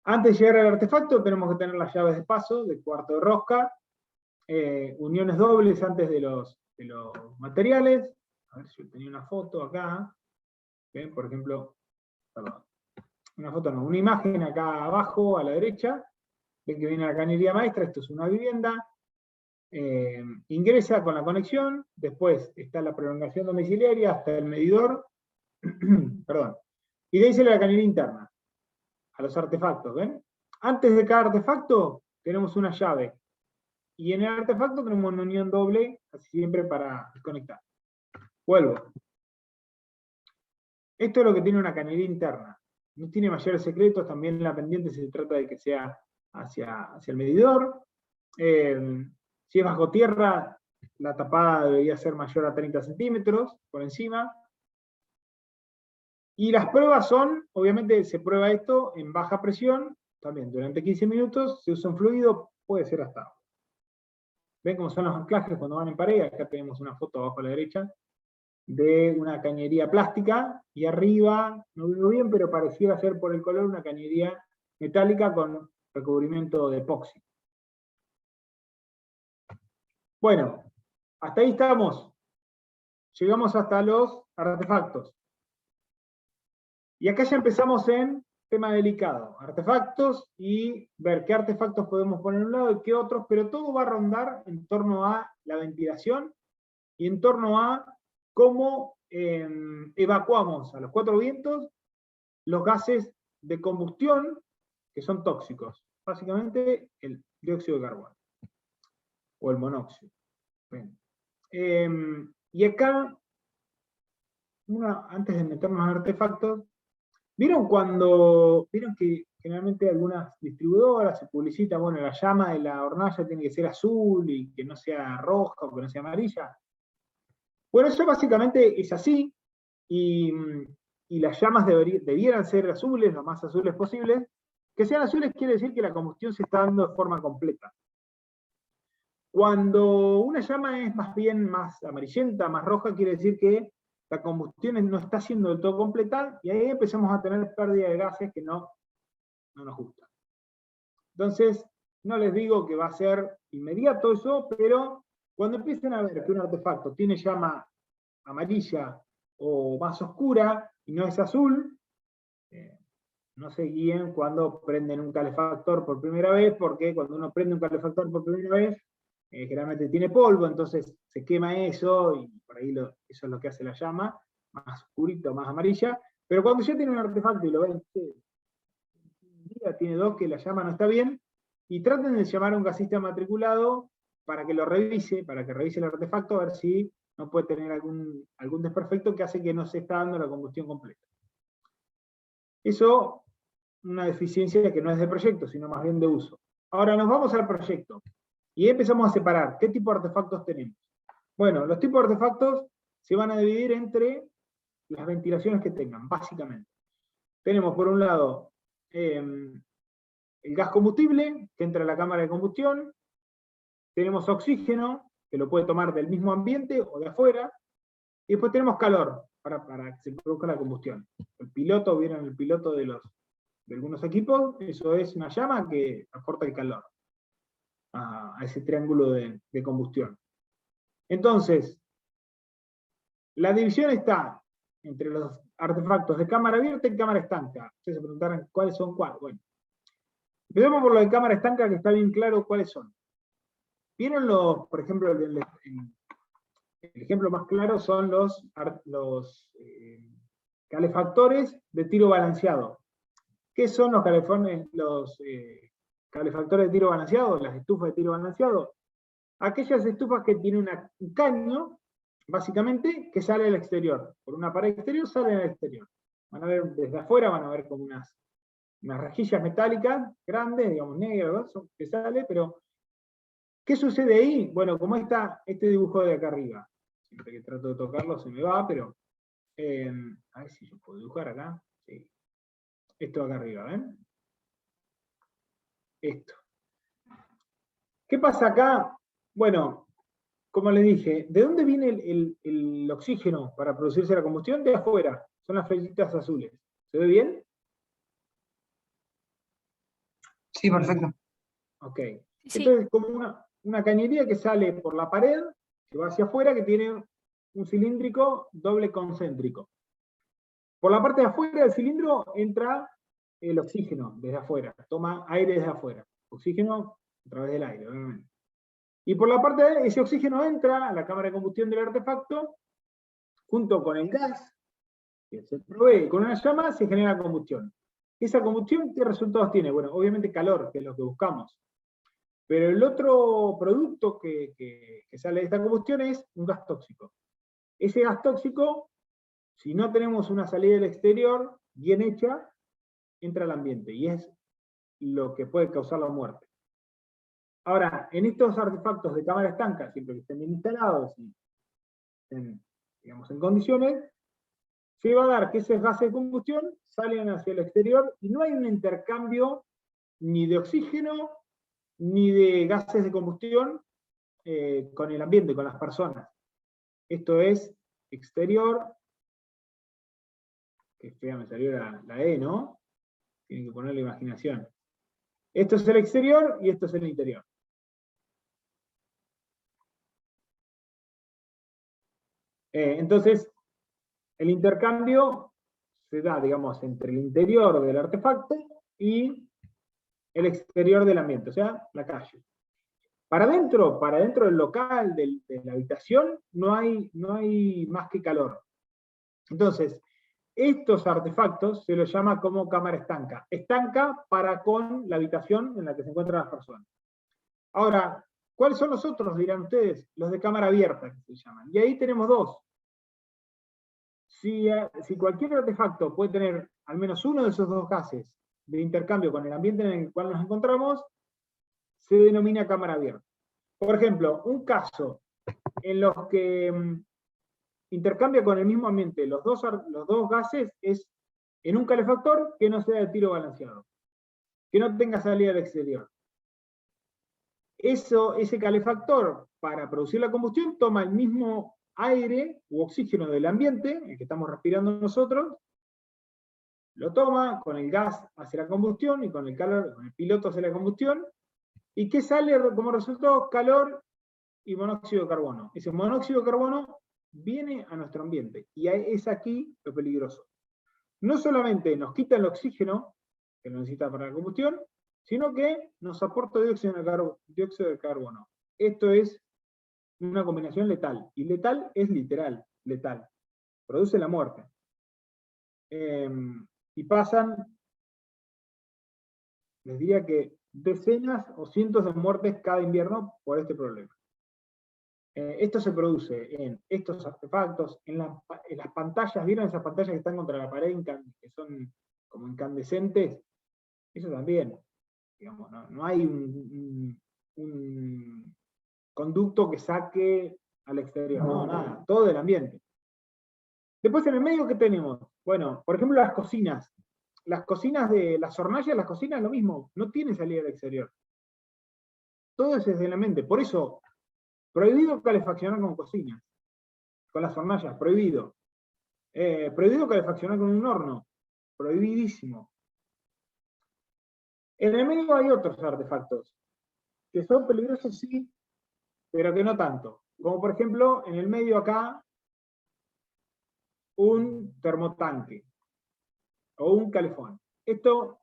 A: Antes de llegar al artefacto tenemos que tener las llaves de paso, de cuarto de rosca, uniones dobles antes de los materiales. A ver si yo tenía una foto acá, por ejemplo, perdón, una foto no, una imagen acá abajo a la derecha, ven que viene la cañería maestra, esto es una vivienda, ingresa con la conexión, después está la prolongación domiciliaria hasta el medidor, perdón, y de ahí sale la cañería interna, a los artefactos, ¿ven? Antes de cada artefacto tenemos una llave, y en el artefacto tenemos una unión doble, así siempre para desconectar. Vuelvo. Esto es lo que tiene una cañería interna. No tiene mayores secretos, también la pendiente se trata de que sea hacia el medidor. Si es bajo tierra, la tapada debería ser mayor a 30 centímetros por encima. Y las pruebas son, obviamente se prueba esto en baja presión, también durante 15 minutos, se usa un fluido, puede ser hasta agua. ¿Ven cómo son los anclajes cuando van en pared? Acá tenemos una foto abajo a la derecha, de una cañería plástica, y arriba, no veo bien, pero pareciera ser por el color una cañería metálica con recubrimiento de epoxi. Bueno, hasta ahí estamos. Llegamos hasta los artefactos. Y acá ya empezamos en tema delicado. Artefactos y ver qué artefactos podemos poner a un lado y qué otros, pero todo va a rondar en torno a la ventilación y en torno a cómo evacuamos a los cuatro vientos los gases de combustión que son tóxicos. Básicamente el dióxido de carbono o el monóxido. Y acá, antes de meternos en artefactos, ¿vieron que generalmente algunas distribuidoras se publicita, bueno, la llama de la hornalla tiene que ser azul y que no sea roja o que no sea amarilla? Bueno, eso básicamente es así, y las llamas debieran ser azules, lo más azules posibles. Que sean azules quiere decir que la combustión se está dando de forma completa. Cuando una llama es más bien más amarillenta, más roja, quiere decir que la combustión no está siendo del todo completa, y ahí empezamos a tener pérdida de gases que no nos gustan. Entonces, no les digo que va a ser inmediato eso, pero cuando empiecen a ver que un artefacto tiene llama amarilla o más oscura y no es azul, no se guíen cuando prenden un calefactor por primera vez, porque cuando uno prende un calefactor por primera vez, generalmente tiene polvo, entonces se quema eso, y por ahí eso es lo que hace la llama, más oscurito, más amarilla. Pero cuando ya tiene un artefacto y lo ven, tiene dos que la llama no está bien, y traten de llamar a un gasista matriculado para que lo revise, para que revise el artefacto, a ver si no puede tener algún desperfecto que hace que no se está dando la combustión completa. Eso, una deficiencia que no es de proyecto, sino más bien de uso. Ahora nos vamos al proyecto, y empezamos a separar qué tipo de artefactos tenemos. Bueno, los tipos de artefactos se van a dividir entre las ventilaciones que tengan, básicamente. Tenemos por un lado el gas combustible, que entra a la cámara de combustión. Tenemos oxígeno, que lo puede tomar del mismo ambiente o de afuera. Y después tenemos calor, para que se produzca la combustión. El piloto, ¿vieron el piloto de algunos equipos? Eso es una llama que aporta el calor a ese triángulo de combustión. Entonces, la división está entre los artefactos de cámara abierta y cámara estanca. Ustedes se preguntarán cuáles son cuáles. Bueno, empecemos por lo de cámara estanca, que está bien claro cuáles son. ¿Vieron por ejemplo, el ejemplo más claro son los calefactores de tiro balanceado? ¿Qué son los calefactores de tiro balanceado, las estufas de tiro balanceado? Aquellas estufas que tienen un caño, básicamente, que sale al exterior. Por una pared exterior sale al exterior. Van a ver desde afuera, van a ver como unas rejillas metálicas grandes, digamos negras, que sale, pero ¿qué sucede ahí? Bueno, como está este dibujo de acá arriba. Siempre que trato de tocarlo se me va, pero a ver si yo puedo dibujar acá. Sí. Esto acá arriba, ¿ven? Esto. ¿Qué pasa acá? Bueno, como les dije, ¿de dónde viene el oxígeno para producirse la combustión? De afuera. Son las flechitas azules. ¿Se ve bien?
B: Sí, perfecto.
A: Ok.
C: Sí.
A: Entonces, como una cañería que sale por la pared, que va hacia afuera, que tiene un cilíndrico doble concéntrico. Por la parte de afuera del cilindro entra el oxígeno desde afuera, toma aire desde afuera. Oxígeno a través del aire, obviamente. Y por la parte de ese oxígeno entra a la cámara de combustión del artefacto, junto con el gas, que se provee con una llama, se genera combustión. Esa combustión, ¿qué resultados tiene? Bueno, obviamente calor, que es lo que buscamos. Pero el otro producto que sale de esta combustión es un gas tóxico. Ese gas tóxico, si no tenemos una salida del exterior bien hecha, entra al ambiente y es lo que puede causar la muerte. Ahora, en estos artefactos de cámara estanca, siempre que estén bien instalados y estén, digamos, en condiciones, se va a dar que esos gases de combustión salen hacia el exterior y no hay un intercambio ni de oxígeno ni de gases de combustión con el ambiente, con las personas. Esto es exterior, que fea me salió la E, ¿no? Tienen que poner la imaginación. Esto es el exterior y esto es el interior. Entonces, el intercambio se da, digamos, entre el interior del artefacto y el exterior del ambiente, o sea, la calle. Para dentro del local, de la habitación, no hay más que calor. Entonces, estos artefactos se los llama como cámara estanca. Estanca para con la habitación en la que se encuentran las personas. Ahora, ¿cuáles son los otros, dirán ustedes? Los de cámara abierta, que se llaman. Y ahí tenemos dos. Si cualquier artefacto puede tener al menos uno de esos dos gases de intercambio con el ambiente en el cual nos encontramos, se denomina cámara abierta. Por ejemplo, un caso en los que intercambia con el mismo ambiente los dos gases es en un calefactor que no sea de tiro balanceado, que no tenga salida al exterior. Ese calefactor, para producir la combustión, toma el mismo aire u oxígeno del ambiente, el que estamos respirando nosotros, lo toma, con el gas hace la combustión y con el calor, con el piloto hace la combustión. ¿Y qué sale como resultado? Calor y monóxido de carbono. Ese monóxido de carbono viene a nuestro ambiente. Y es aquí lo peligroso. No solamente nos quita el oxígeno, que lo necesita para la combustión, sino que nos aporta dióxido de carbono. Esto es una combinación letal. Y letal es literal, letal. Produce la muerte. Y pasan, les diría que decenas o cientos de muertes cada invierno por este problema. Esto se produce en estos artefactos, en las pantallas, ¿vieron esas pantallas que están contra la pared, que son como incandescentes? Eso también, digamos, no hay un conducto que saque al exterior, no, nada, todo del ambiente. Después en el medio, ¿qué tenemos? Bueno, por ejemplo las cocinas de las hornallas, las cocinas lo mismo, no tienen salida al exterior. Todo es desde el ambiente, por eso prohibido calefaccionar con cocinas, con las hornallas, prohibido. Prohibido calefaccionar con un horno, prohibidísimo. En el medio hay otros artefactos, que son peligrosos sí, pero que no tanto. Como por ejemplo, en el medio acá, un termotanque, o un calefón. Esto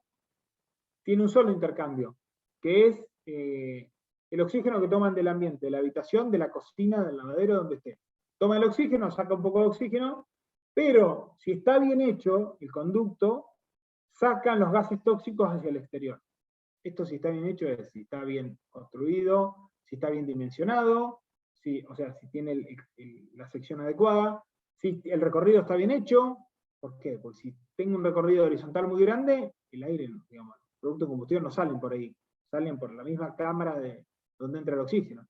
A: tiene un solo intercambio, que es el oxígeno que toman del ambiente, de la habitación, de la cocina, del lavadero, donde esté. Toma el oxígeno, saca un poco de oxígeno, pero si está bien hecho el conducto, sacan los gases tóxicos hacia el exterior. Esto, si está bien hecho, es si está bien construido, si está bien dimensionado, o sea, si tiene la sección adecuada, si el recorrido está bien hecho. ¿Por qué? Porque si tengo un recorrido horizontal muy grande, el aire, digamos, los productos de combustión no salen por ahí, salen por la misma cámara de donde entra el oxígeno.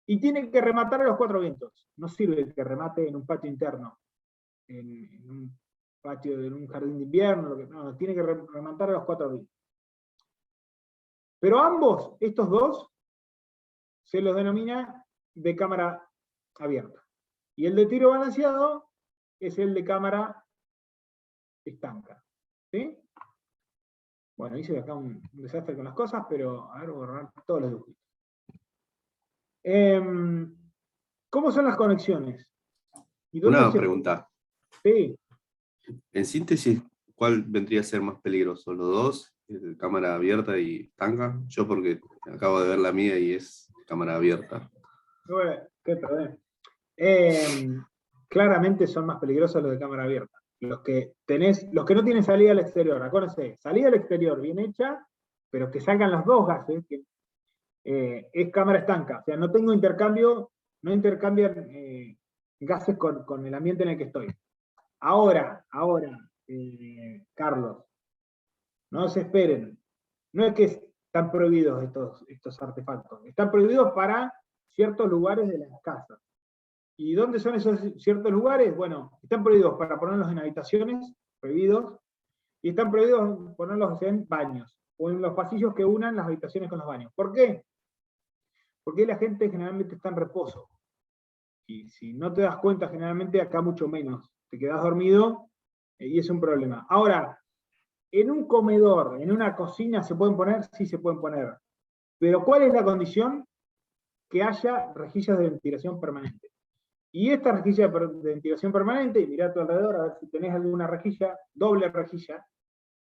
A: Y tiene que rematar a los 4 vientos. No sirve que remate en un patio interno, en un patio de un jardín de invierno, no, tiene que rematar a los 4 vientos. Pero ambos, estos dos, se los denomina de cámara abierta. Y el de tiro balanceado es el de cámara estanca. ¿Sí? Bueno, hice acá un desastre con las cosas, pero a ver, voy a borrar todos los dibujitos. ¿Cómo son las conexiones? ¿Y dónde
E: Una
A: se-
E: pregunta.
A: Sí,
E: En síntesis, ¿cuál vendría a ser más peligroso? ¿Los dos? ¿Cámara abierta y tanga? Yo porque acabo de ver la mía y es cámara abierta.
A: bueno, qué perdón. Claramente son más peligrosos los de cámara abierta. Los que no tienen salida al exterior, acuérdense, salida al exterior bien hecha, pero que salgan los dos gases, que, es cámara estanca. O sea, no tengo intercambio, no intercambian gases con el ambiente en el que estoy. Ahora, Carlos, no se esperen. No es que están prohibidos estos artefactos. Están prohibidos para ciertos lugares de las casas. ¿Y dónde son esos ciertos lugares? Bueno, están prohibidos para ponerlos en habitaciones, prohibidos, y están prohibidos ponerlos en baños, o en los pasillos que unan las habitaciones con los baños. ¿Por qué? Porque la gente generalmente está en reposo. Y si no te das cuenta, generalmente acá mucho menos. Te quedas dormido y es un problema. Ahora, en un comedor, en una cocina, ¿se pueden poner? Sí, se pueden poner. Pero ¿cuál es la condición? Que haya rejillas de ventilación permanente. Y esta rejilla de ventilación permanente, mirá a tu alrededor a ver si tenés alguna rejilla, doble rejilla,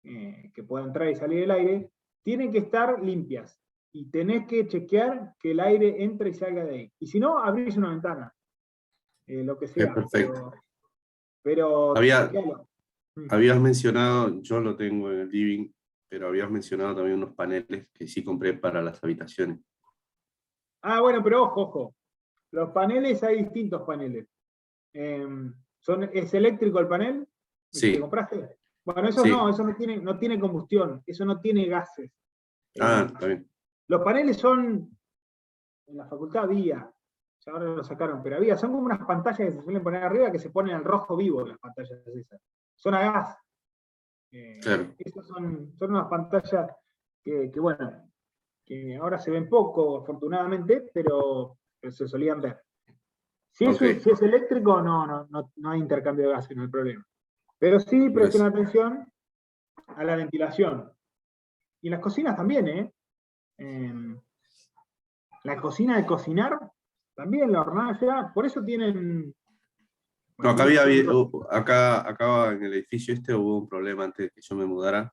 A: que pueda entrar y salir el aire, tienen que estar limpias. Y tenés que chequear que el aire entre y salga de ahí. Y si no, abrís una ventana. Lo que sea.
E: Perfecto.
A: Pero chequealo.
E: Habías mencionado, yo lo tengo en el living, pero habías mencionado también unos paneles que sí compré para las habitaciones.
A: Ah, bueno, pero ojo. Los paneles, hay distintos paneles. ¿Es eléctrico el panel? ¿El que te
E: Sí.
A: compraste? Bueno, eso
E: Sí.
A: no, eso no tiene combustión, eso no tiene gases.
E: Está bien.
A: Los paneles son, en la facultad había, ya ahora lo sacaron, pero había, son como unas pantallas que se suelen poner arriba que se ponen al rojo vivo las pantallas esas. Son a gas.
E: Claro.
A: Esas son unas pantallas que, bueno, que ahora se ven poco, afortunadamente, pero se solían ver. Si es eléctrico, no hay intercambio de gases, no hay problema. Pero sí presten atención a la ventilación. Y en las cocinas también, ¿eh? La cocina de cocinar, también la hornalla, por eso tienen...
E: No, acá acá en el edificio este hubo un problema antes de que yo me mudara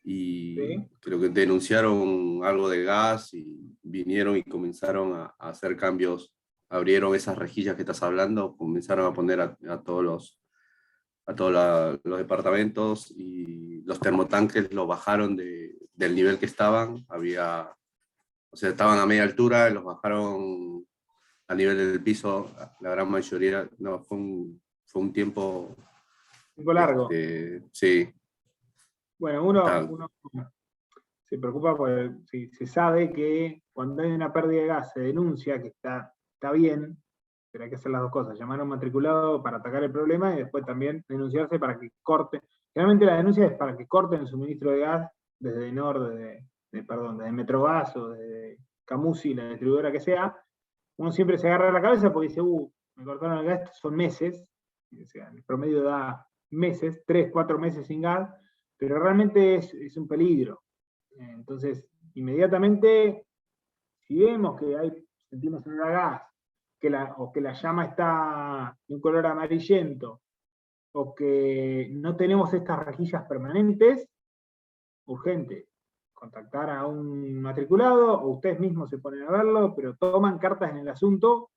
E: y
A: ¿Sí?
E: creo que denunciaron algo de gas y vinieron y comenzaron a hacer cambios, abrieron esas rejillas que estás hablando, comenzaron a poner a todos los departamentos y los termotanques los bajaron del nivel que estaban, o sea, estaban a media altura, los bajaron a nivel del piso, la gran mayoría, no, fue un tiempo...
A: Tiempo largo.
E: Sí.
A: Bueno, uno se preocupa porque si se sabe que cuando hay una pérdida de gas se denuncia que está bien, pero hay que hacer las dos cosas, llamar a un matriculado para atacar el problema y después también denunciarse para que corte. Generalmente la denuncia es para que corten el suministro de gas desde Enor, desde Metrogas o desde Camusi, la distribuidora que sea. Uno siempre se agarra la cabeza porque dice, me cortaron el gas, son meses, o sea, el promedio da meses, 3, 4 meses sin gas, pero realmente es un peligro. Entonces, inmediatamente, si vemos que sentimos olor a gas, o que la llama está de un color amarillento, o que no tenemos estas rejillas permanentes, urgente, contactar a un matriculado, o ustedes mismos se ponen a verlo, pero toman cartas en el asunto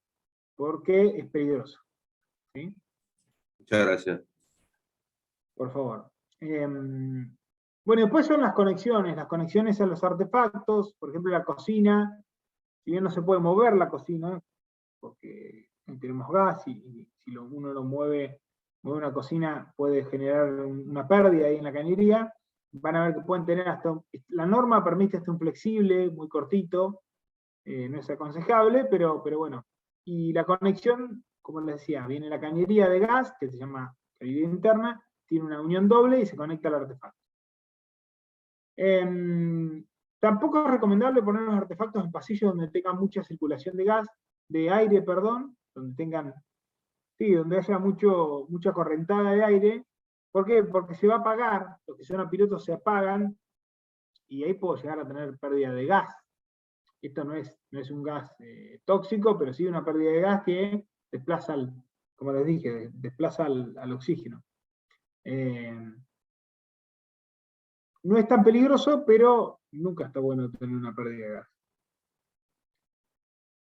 A: porque es peligroso. ¿Sí?
E: Muchas gracias.
A: Por favor. Bueno, después son las conexiones a los artefactos, por ejemplo la cocina, si bien no se puede mover la cocina, porque tenemos gas y si uno lo mueve una cocina puede generar una pérdida ahí en la cañería, van a ver que pueden tener la norma permite hasta un flexible, muy cortito, no es aconsejable, pero bueno. Y la conexión, como les decía, viene la cañería de gas, que se llama cañería interna, tiene una unión doble y se conecta al artefacto. Tampoco es recomendable poner los artefactos en pasillos donde tengan mucha circulación de aire, donde tengan, donde haya mucha correntada de aire. ¿Por qué? Porque se va a apagar, los que son apirotos se apagan, y ahí puedo llegar a tener pérdida de gas. Esto no es un gas tóxico, pero sí una pérdida de gas que desplaza, como les dije, desplaza al oxígeno. No es tan peligroso, pero nunca está bueno tener una pérdida de gas.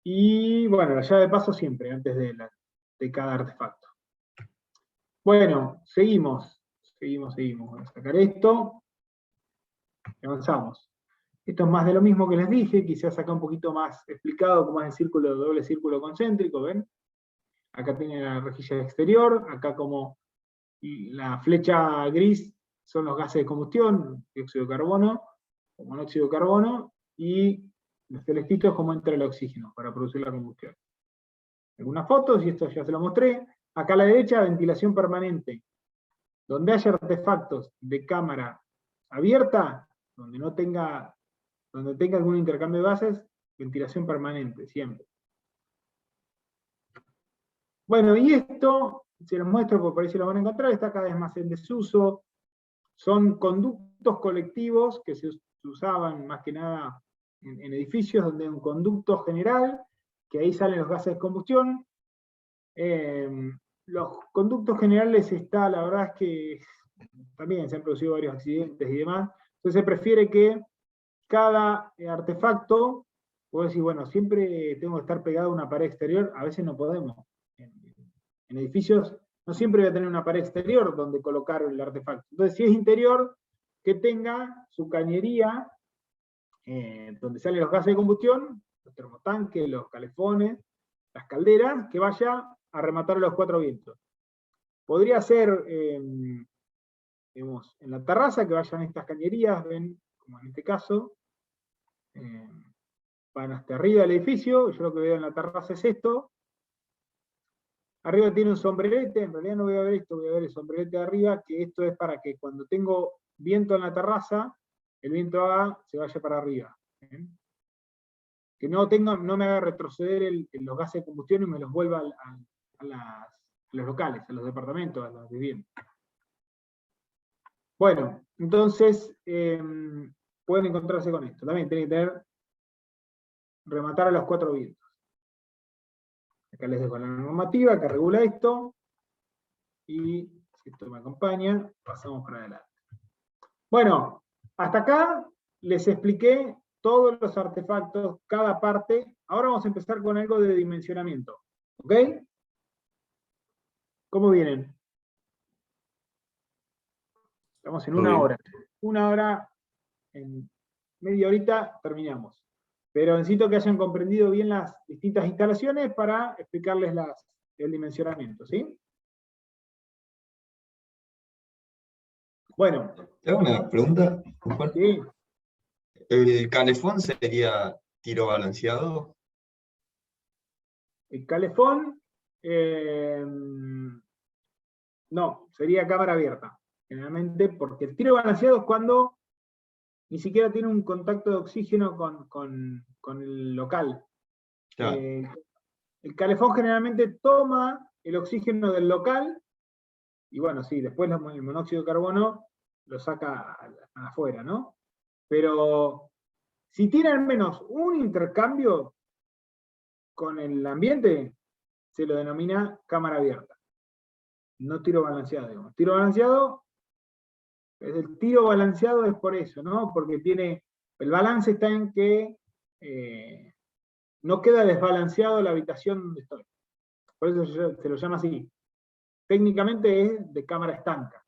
A: Y bueno, la llave de paso siempre, antes de cada artefacto. Bueno, seguimos. Voy a sacar esto. Y avanzamos. Esto es más de lo mismo que les dije, quizás acá un poquito más explicado, como es el doble círculo concéntrico, ¿ven? Acá tiene la rejilla exterior, acá como la flecha gris son los gases de combustión, dióxido de carbono, o monóxido de carbono, y los celestitos como entra el oxígeno para producir la combustión. Algunas fotos, y esto ya se lo mostré. Acá a la derecha, ventilación permanente. Donde haya artefactos de cámara abierta, donde tenga algún intercambio de gases, ventilación permanente, siempre. Bueno, y esto, se los muestro porque por ahí se lo van a encontrar, está cada vez más en desuso. Son conductos colectivos que se usaban más que nada en edificios donde hay un conducto general, que ahí salen los gases de combustión. Los conductos generales la verdad es que también se han producido varios accidentes y demás, entonces se prefiere que cada artefacto, puedo decir, bueno, siempre tengo que estar pegado a una pared exterior, a veces no podemos. En edificios no siempre voy a tener una pared exterior donde colocar el artefacto. Entonces, si es interior, que tenga su cañería, donde salen los gases de combustión, los termotanques, los calefones, las calderas, que vaya a rematar a los cuatro vientos. Podría ser, digamos, en la terraza, que vayan estas cañerías, ven, como en este caso, van hasta arriba del edificio. Yo lo que veo en la terraza es esto. Arriba tiene un sombrerete, en realidad no voy a ver esto, voy a ver el sombrerete de arriba, que esto es para que cuando tengo viento en la terraza, el viento se vaya para arriba. Que no me haga retroceder los gases de combustión y me los vuelva a los locales, a los departamentos, a las viviendas. Bueno, entonces pueden encontrarse con esto. También tienen que rematar a los cuatro vientos. Acá les dejo la normativa que regula esto. Y si esto me acompaña, pasamos para adelante. Bueno, hasta acá les expliqué todos los artefactos, cada parte. Ahora vamos a empezar con algo de dimensionamiento. ¿Ok? ¿Cómo vienen? Estamos en una hora. Una hora, en media horita terminamos. Pero necesito que hayan comprendido bien las distintas instalaciones para explicarles el dimensionamiento, ¿sí? Bueno.
F: ¿Te hago una pregunta, Juan?
A: Sí.
F: ¿El calefón sería tiro balanceado?
A: El calefón, no, sería cámara abierta, generalmente, porque el tiro balanceado es cuando ni siquiera tiene un contacto de oxígeno con el local.
F: Claro.
A: El calefón generalmente toma el oxígeno del local, y bueno, sí, después el monóxido de carbono lo saca afuera, ¿no? Pero si tiene al menos un intercambio con el ambiente, se lo denomina cámara abierta. No tiro balanceado, digamos. Tiro balanceado, el tiro balanceado es por eso, ¿no? Porque el balance está en que no queda desbalanceado la habitación donde estoy. Por eso se lo llama así. Técnicamente es de cámara estanca.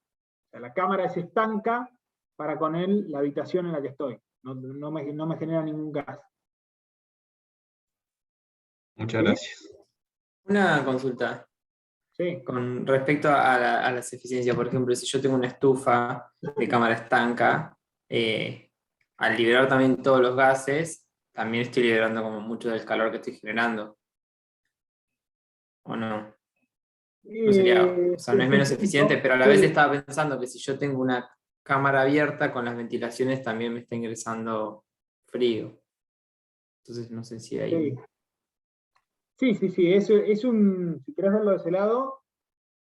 A: sea, la cámara es estanca para con la habitación en la que estoy. No me genera ningún gas.
F: Muchas
A: ¿Sí?
F: gracias.
G: Una consulta
A: Sí.
G: con respecto a las eficiencias. Por ejemplo, si yo tengo una estufa de cámara estanca, al liberar también todos los gases, también estoy liberando como mucho del calor que estoy generando. ¿O no? No sería, o sea, no es menos eficiente, pero a la vez estaba pensando que si yo tengo una cámara abierta con las ventilaciones también me está ingresando frío. Entonces no sé si hay...
A: Sí, si querés verlo de ese lado,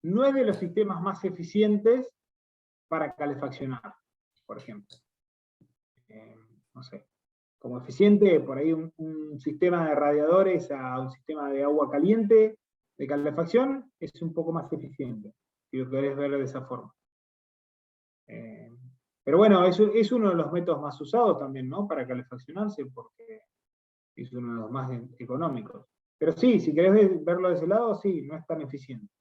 A: no es de los sistemas más eficientes para calefaccionar, por ejemplo. No sé, como eficiente, por ahí un sistema de radiadores a un sistema de agua caliente, de calefacción, es un poco más eficiente, si lo querés ver de esa forma. Pero bueno, es uno de los métodos más usados también, ¿no? Para calefaccionarse, porque es uno de los más económicos. Pero sí, si querés verlo de ese lado, sí, no es tan eficiente.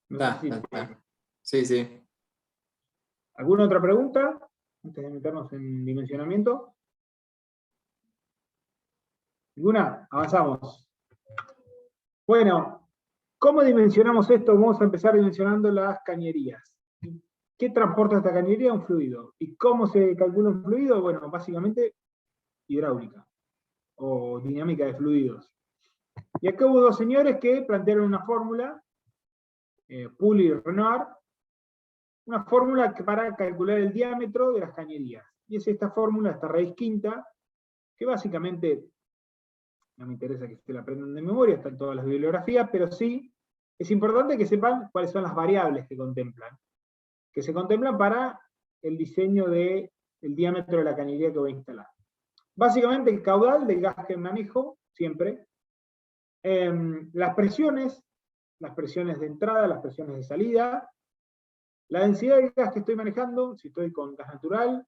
A: No sé si-
G: Sí, sí.
A: ¿Alguna otra pregunta? Antes de meternos en dimensionamiento. ¿Ninguna? Avanzamos. Bueno, ¿cómo dimensionamos esto? Vamos a empezar dimensionando las cañerías. ¿Qué transporta esta cañería? Un fluido. ¿Y cómo se calcula un fluido? Bueno, básicamente hidráulica o dinámica de fluidos. Y acá hubo dos señores que plantearon una fórmula, Poole y Renoir, una fórmula para calcular el diámetro de las cañerías. Y es esta fórmula, esta raíz quinta, que básicamente, no me interesa que se la aprendan de memoria, está en todas las bibliografías, pero sí es importante que sepan cuáles son las variables que se contemplan para el diseño del diámetro de la cañería que voy a instalar. Básicamente el caudal del gas que manejo, siempre, las presiones de entrada, las presiones de salida, la densidad del gas que estoy manejando, si estoy con gas natural,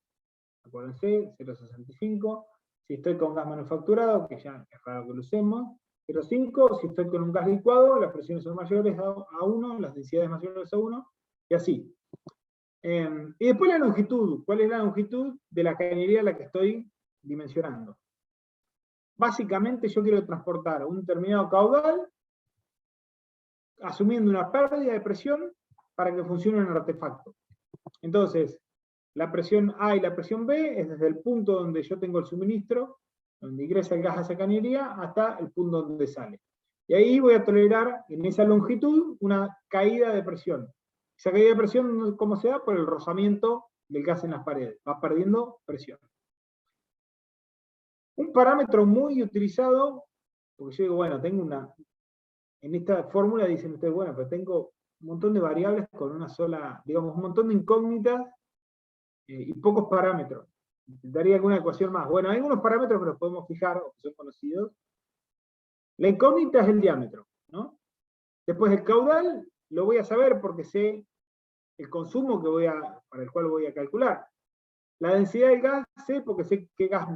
A: acuérdense, 0,65, si estoy con gas manufacturado, que ya es raro que lo usemos, 0,5, si estoy con un gas licuado, las presiones son mayores a 1, las densidades mayores a 1, y así. Y después la longitud, ¿cuál es la longitud de la cañería a la que estoy dimensionando? Básicamente yo quiero transportar un determinado caudal, asumiendo una pérdida de presión para que funcione un artefacto. Entonces, la presión A y la presión B es desde el punto donde yo tengo el suministro, donde ingresa el gas a esa cañería, hasta el punto donde sale. Y ahí voy a tolerar, en esa longitud, una caída de presión. Esa caída de presión, ¿cómo se da? Por el rozamiento del gas en las paredes. Va perdiendo presión. Un parámetro muy utilizado, porque yo digo, bueno, tengo en esta fórmula dicen ustedes, bueno, pero tengo un montón de variables con una sola, digamos, un montón de incógnitas y pocos parámetros. Daría alguna ecuación más. Bueno, hay algunos parámetros que los podemos fijar, o que son conocidos. La incógnita es el diámetro, ¿no? Después el caudal lo voy a saber porque sé el consumo para el cual voy a calcular. La densidad del gas sé porque sé qué gas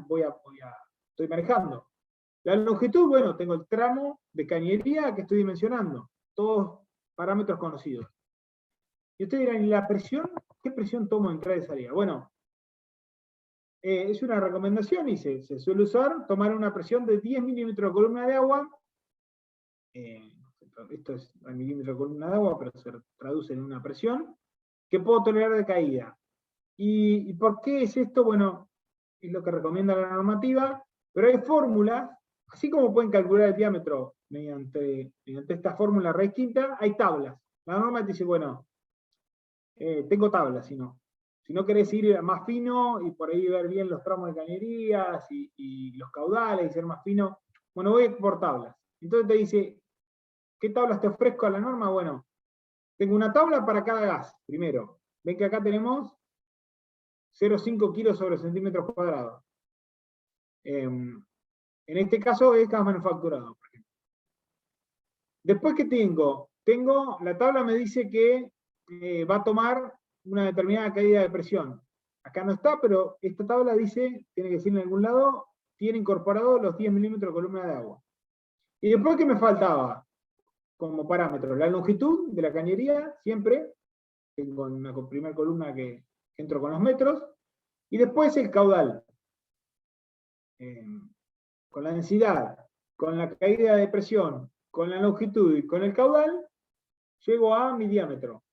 A: estoy manejando. La longitud, bueno, tengo el tramo de cañería que estoy dimensionando. Todos parámetros conocidos. Y ustedes dirán, ¿y la presión? ¿Qué presión tomo de entrada y salida? Bueno, es una recomendación y se suele usar tomar una presión de 10 milímetros de columna de agua. Esto es a milímetro de columna de agua, pero se traduce en una presión que puedo tolerar de caída. ¿Y por qué es esto? Bueno, es lo que recomienda la normativa, pero hay fórmulas, así como pueden calcular el diámetro mediante esta fórmula raíz quinta, hay tablas. La norma te dice, bueno, tengo tablas, si no querés ir más fino y por ahí ver bien los tramos de cañerías y los caudales y ser más fino, bueno, voy por tablas. Entonces te dice, ¿qué tablas te ofrezco a la norma? Bueno, tengo una tabla para cada gas, primero. Ven que acá tenemos 0,5 kilos sobre centímetros cuadrados. En este caso es gas manufacturado, por ejemplo. Después, ¿qué tengo? La tabla me dice que va a tomar una determinada caída de presión. Acá no está, pero esta tabla dice, tiene que decir en algún lado, tiene incorporado los 10 milímetros de columna de agua. Y después, ¿qué me faltaba? como parámetro la longitud de la cañería, siempre, tengo una primera columna que entro con los metros, y después el caudal. Con la densidad, con la caída de presión, con la longitud y con el caudal, llego a mi diámetro.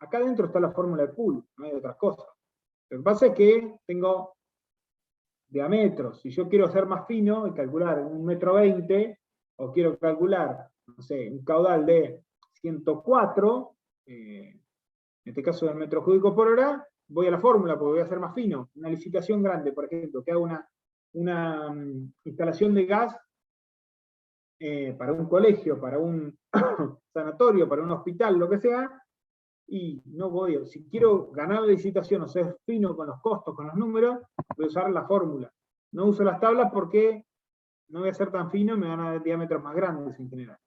A: Acá adentro está la fórmula de Poole, no hay otras cosas. Lo que pasa es que tengo diámetros. Si yo quiero ser más fino y calcular 1,20 m, o quiero calcular, no sé, un caudal de 104, en este caso de metros cúbicos por hora, voy a la fórmula porque voy a ser más fino. Una licitación grande, por ejemplo, que haga una instalación de gas para un colegio, para un sanatorio, para un hospital, lo que sea, y no voy, si quiero ganar la licitación o ser fino con los costos, con los números, voy a usar la fórmula. No uso las tablas porque no voy a ser tan fino y me van a dar diámetros más grandes en general.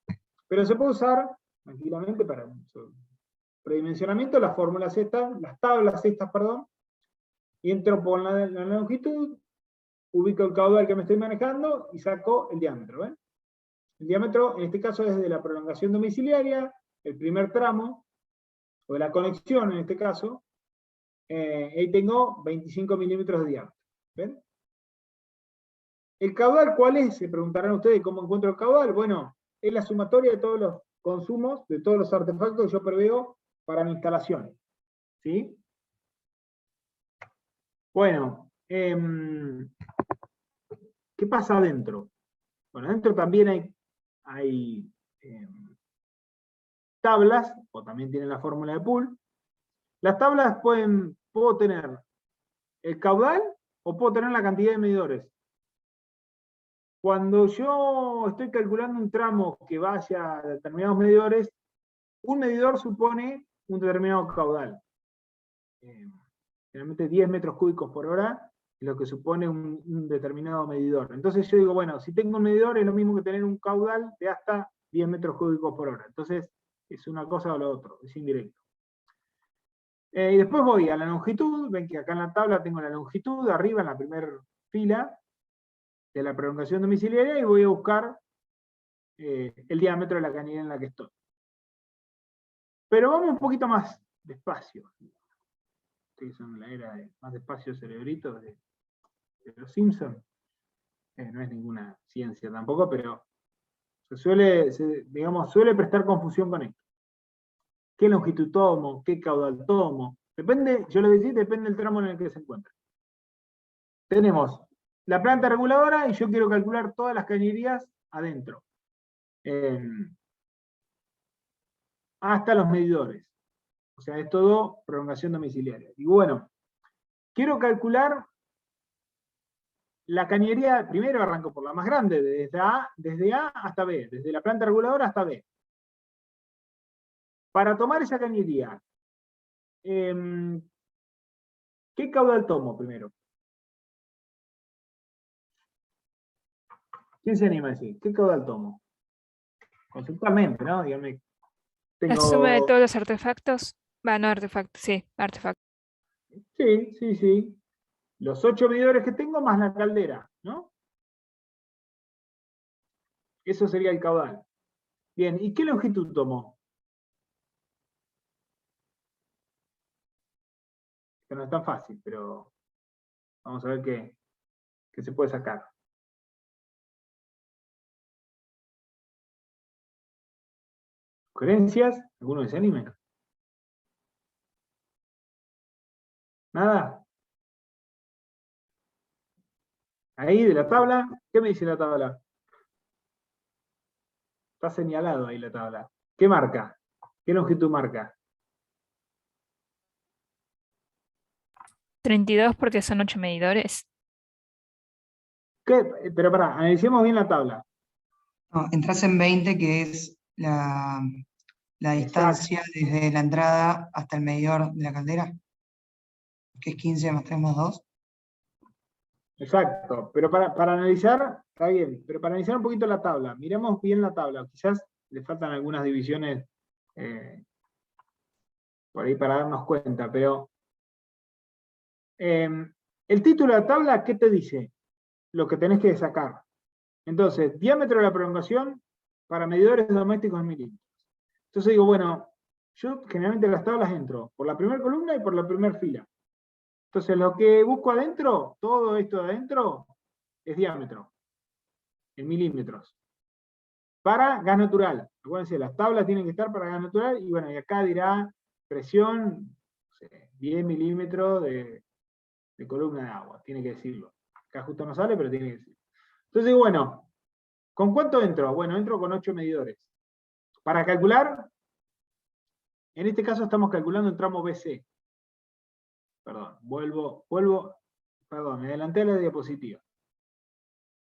A: Pero se puede usar tranquilamente para predimensionamiento, las fórmulas estas, las tablas estas, perdón, y entro por la longitud, ubico el caudal que me estoy manejando y saco el diámetro. ¿ven? El diámetro, en este caso, es de la prolongación domiciliaria, el primer tramo, o de la conexión, en este caso, ahí tengo 25 milímetros de diámetro. ¿Ven? ¿El caudal cuál es? Se preguntarán ustedes cómo encuentro el caudal. Bueno, es la sumatoria de todos los consumos, de todos los artefactos que yo preveo para mi instalación. ¿Sí? Bueno, ¿qué pasa adentro? Bueno, adentro también hay tablas, o también tienen la fórmula de Poole. Las tablas puedo tener el caudal o puedo tener la cantidad de medidores. Cuando yo estoy calculando un tramo que vaya a determinados medidores, un medidor supone un determinado caudal. Generalmente 10 metros cúbicos por hora es lo que supone un determinado medidor. Entonces yo digo, bueno, si tengo un medidor es lo mismo que tener un caudal de hasta 10 metros cúbicos por hora. Entonces es una cosa o lo otro, es indirecto. Y después voy a la longitud, ven que acá en la tabla tengo la longitud, arriba en la primera fila de la prolongación domiciliaria, y voy a buscar el diámetro de la cañería en la que estoy. Pero vamos un poquito más despacio. Ustedes son la era de más despacio cerebrito de los Simpsons. No es ninguna ciencia tampoco, pero suele prestar confusión con esto. ¿Qué longitud tomo? ¿Qué caudal tomo? Depende, yo les decía, depende del tramo en el que se encuentra. Tenemos la planta reguladora y yo quiero calcular todas las cañerías adentro. Hasta los medidores. O sea, es todo prolongación domiciliaria. Y bueno, quiero calcular la cañería, primero arranco por la más grande, desde A hasta B, desde la planta reguladora hasta B. Para tomar esa cañería, ¿qué caudal tomo primero? ¿Quién se anima a decir? ¿Qué caudal tomo? Conceptualmente, ¿no? Díganme.
C: La suma de todos los artefactos. No artefactos, sí, artefactos.
A: Sí. Los 8 medidores que tengo más la caldera, ¿no? Eso sería el caudal. Bien, ¿y qué longitud tomo? Que no es tan fácil, pero vamos a ver qué se puede sacar. ¿Sugerencias? ¿Alguno que se anime? ¿Nada? Ahí de la tabla, ¿qué me dice la tabla? Está señalado ahí la tabla. ¿Qué marca? ¿Qué longitud marca?
C: 32 porque son 8 medidores.
A: Pero pará, analicemos bien la tabla.
B: No, entras en 20, que es la distancia desde la entrada hasta el medidor de la caldera, que es 15 más 3 más 2.
A: Exacto, pero para analizar, está bien, pero para analizar un poquito la tabla, miremos bien la tabla, quizás le faltan algunas divisiones por ahí para darnos cuenta, pero el título de la tabla, ¿qué te dice? Lo que tenés que sacar. Entonces, diámetro de la prolongación para medidores domésticos en milímetros. Entonces digo, bueno, yo generalmente las tablas entro por la primera columna y por la primera fila. Entonces lo que busco adentro, todo esto de adentro, es diámetro, en milímetros. Para gas natural. Acuérdense, las tablas tienen que estar para gas natural, y bueno, y acá dirá presión, no sé, 10 milímetros de columna de agua, tiene que decirlo. Acá justo no sale, pero tiene que decirlo. Entonces, bueno, ¿con cuánto entro? Bueno, entro con 8 medidores. Para calcular, en este caso estamos calculando el tramo BC. Perdón, perdón, me adelanté a la diapositiva.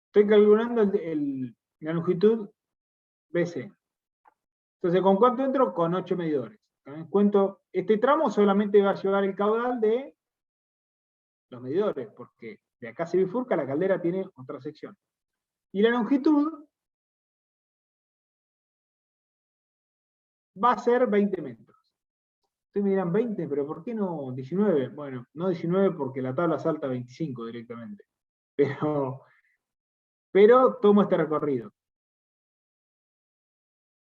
A: Estoy calculando la longitud BC. Entonces, ¿con cuánto entro? Con 8 medidores. Cuento, este tramo solamente va a llevar el caudal de los medidores, porque de acá se bifurca, la caldera tiene otra sección. Y la longitud va a ser 20 metros. Ustedes me dirán 20, pero ¿por qué no 19? Bueno, no 19 porque la tabla salta a 25 directamente. Pero tomo este recorrido.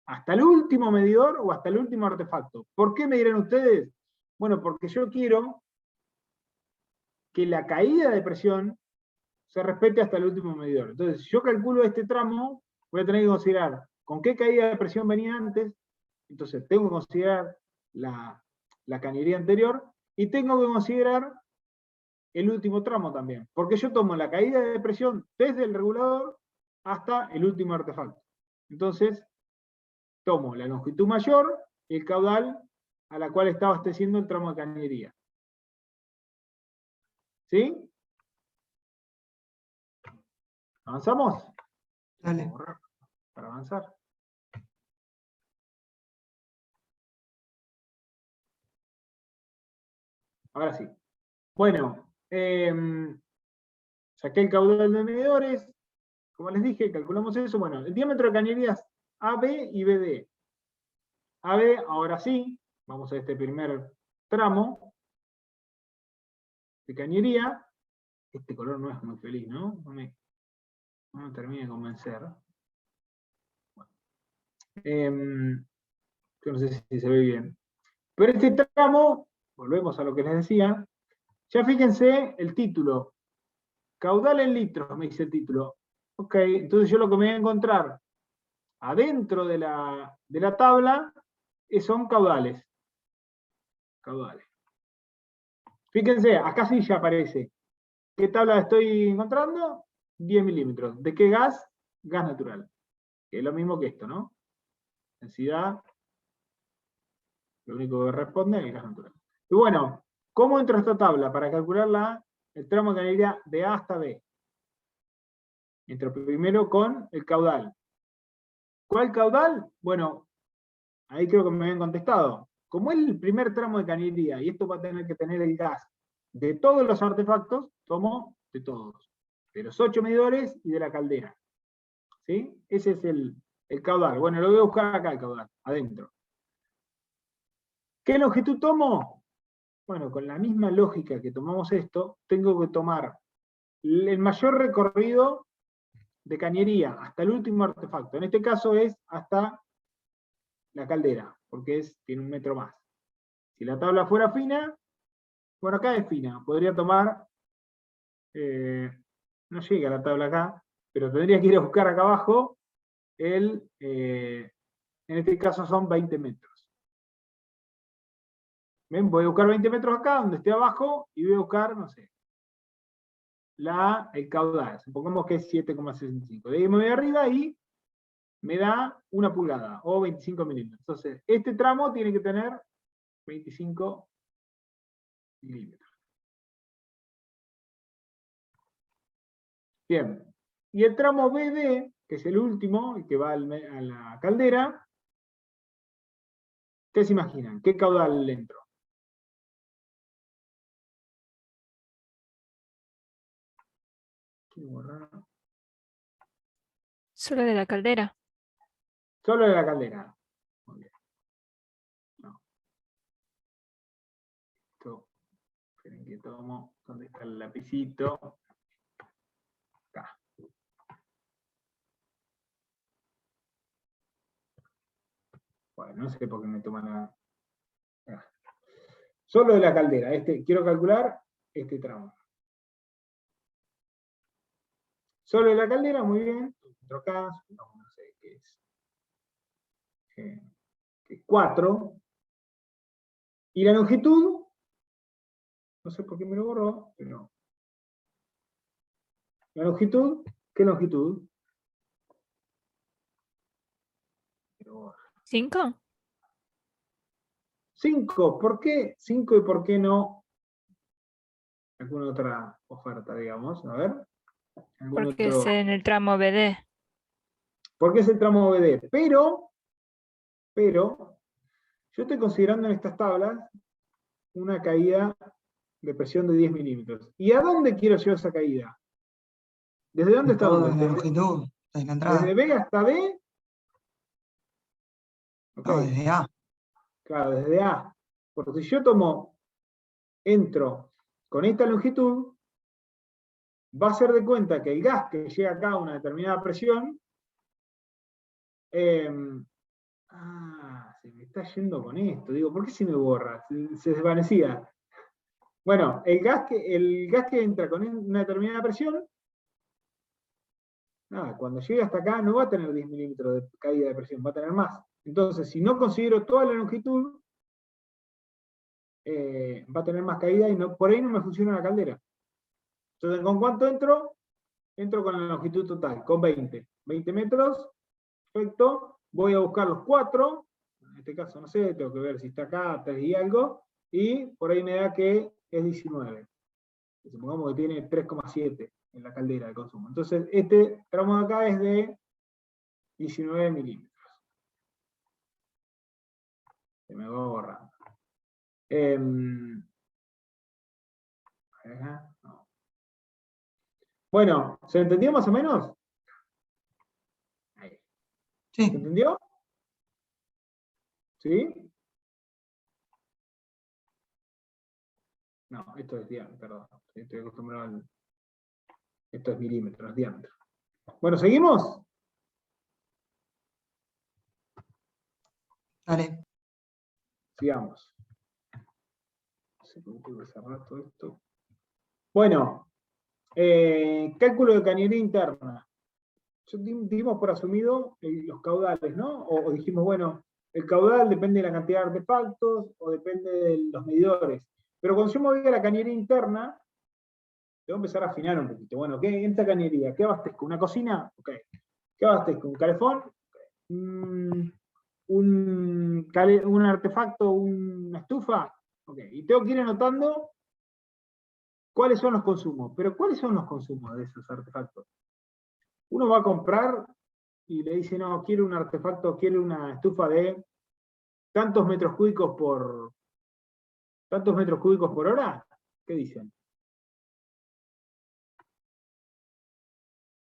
A: Hasta el último medidor o hasta el último artefacto. ¿Por qué me dirán ustedes? Bueno, porque yo quiero que la caída de presión se respete hasta el último medidor. Entonces, si yo calculo este tramo, voy a tener que considerar con qué caída de presión venía antes. Entonces, tengo que considerar la cañería anterior, y tengo que considerar el último tramo también, porque yo tomo la caída de presión desde el regulador hasta el último artefacto. Entonces, tomo la longitud mayor y el caudal a la cual está abasteciendo el tramo de cañería. ¿Sí? ¿Avanzamos?
B: Dale.
A: Para avanzar. Ahora sí. Bueno, saqué el caudal de medidores. Como les dije, calculamos eso. Bueno, el diámetro de cañerías AB y BD. AB, ahora sí, vamos a este primer tramo de cañería. Este color no es muy feliz, ¿no? No me termina de convencer. Bueno. Yo no sé si se ve bien. Pero este tramo, volvemos a lo que les decía, ya fíjense el título. Caudal en litros, me dice el título. Ok, entonces yo lo que me voy a encontrar adentro de la tabla son caudales. Caudales. Fíjense, acá sí ya aparece. ¿Qué tabla estoy encontrando? 10 milímetros. ¿De qué gas? Gas natural. Que es lo mismo que esto, ¿no? Densidad. Lo único que responde es el gas natural. Y bueno, ¿cómo entro a esta tabla para calcular el tramo de cañería de A hasta B? Entro primero con el caudal. ¿Cuál caudal? Bueno, ahí creo que me habían contestado. Como es el primer tramo de cañería, y esto va a tener que tener el gas de todos los artefactos, tomo de todos. De los 8 medidores y de la caldera. ¿Sí? Ese es el caudal. Bueno, lo voy a buscar acá el caudal, adentro. ¿Qué longitud tomo? Bueno, con la misma lógica que tomamos esto, tengo que tomar el mayor recorrido de cañería hasta el último artefacto. En este caso es hasta la caldera, porque tiene 1 metro más. Si la tabla fuera fina, bueno, acá es fina, podría tomar, no llega la tabla acá, pero tendría que ir a buscar acá abajo, en este caso son 20 metros. ¿Ven? Voy a buscar 20 metros acá, donde esté abajo, y voy a buscar, no sé, el caudal. Supongamos que es 7,65. De ahí me voy arriba y me da 1 pulgada, o 25 milímetros. Entonces, este tramo tiene que tener 25 milímetros. Bien. Y el tramo BD, que es el último, y que va a la caldera, ¿qué se imaginan? ¿Qué caudal le entró?
C: Solo de la caldera.
A: Solo de la caldera. Muy bien. No. Esto, esperen que tomo. ¿Dónde está el lapicito? Acá. Bueno, no sé por qué me toman la... Solo de la caldera, quiero calcular este tramo. Solo de la caldera, muy bien. Otro acá, no sé qué es. 4. Y la longitud, no sé por qué me lo borró, pero... La longitud, ¿qué longitud?
C: 5.
A: 5, ¿por qué 5 y por qué no alguna otra oferta, digamos? A ver. ¿Algún
C: Porque
A: otro?
C: es en el tramo BD.
A: Porque es el tramo OBD. Pero, yo estoy considerando en estas tablas una caída de presión de 10 milímetros. ¿Y a dónde quiero llevar esa caída? ¿Desde dónde está?
B: Todo en la longitud, desde la entrada.
A: ¿Desde B hasta B? Ok,
B: No, desde A.
A: claro, desde A. Porque si yo entro con esta longitud, va a ser de cuenta que el gas que llega acá a una determinada presión, se me está yendo con esto. Digo, ¿por qué se me borra? Se desvanecía. Bueno, el gas que entra con una determinada presión, cuando llegue hasta acá no va a tener 10 milímetros de caída de presión, va a tener más. Entonces, si no considero toda la longitud, va a tener más caída y por ahí no me funciona la caldera. Entonces, ¿con cuánto entro? Entro con la longitud total, con 20. 20 metros, perfecto. Voy a buscar los 4, en este caso no sé, tengo que ver si está acá, 3 y algo, y por ahí me da que es 19. Supongamos que tiene 3,7 en la caldera de consumo. Entonces, este tramo de acá es de 19 milímetros. Se me va borrando. No. Bueno, ¿se entendió más o menos?
B: Sí.
A: ¿Se entendió? ¿Sí? No, esto es diámetro, perdón. Estoy acostumbrado al... Esto es milímetros, diámetro. Bueno, ¿seguimos?
B: Dale.
A: Sigamos. No sé cómo tengo que cerrar todo esto. Bueno, cálculo de cañería interna. Dimos por asumido los caudales, ¿no? O dijimos, bueno, el caudal depende de la cantidad de artefactos o depende de los medidores. Pero cuando yo me voy a la cañería interna, tengo que empezar a afinar un poquito. Bueno, ¿qué esta cañería? ¿Qué abastezco? ¿Una cocina? Ok. ¿Qué abastezco? ¿Un calefón? ¿Un artefacto? ¿Una estufa? Ok. Y tengo que ir anotando cuáles son los consumos. Pero ¿cuáles son los consumos de esos artefactos? Uno va a comprar y le dice, no, quiero un artefacto, quiero una estufa de tantos metros cúbicos por hora. ¿Qué dicen?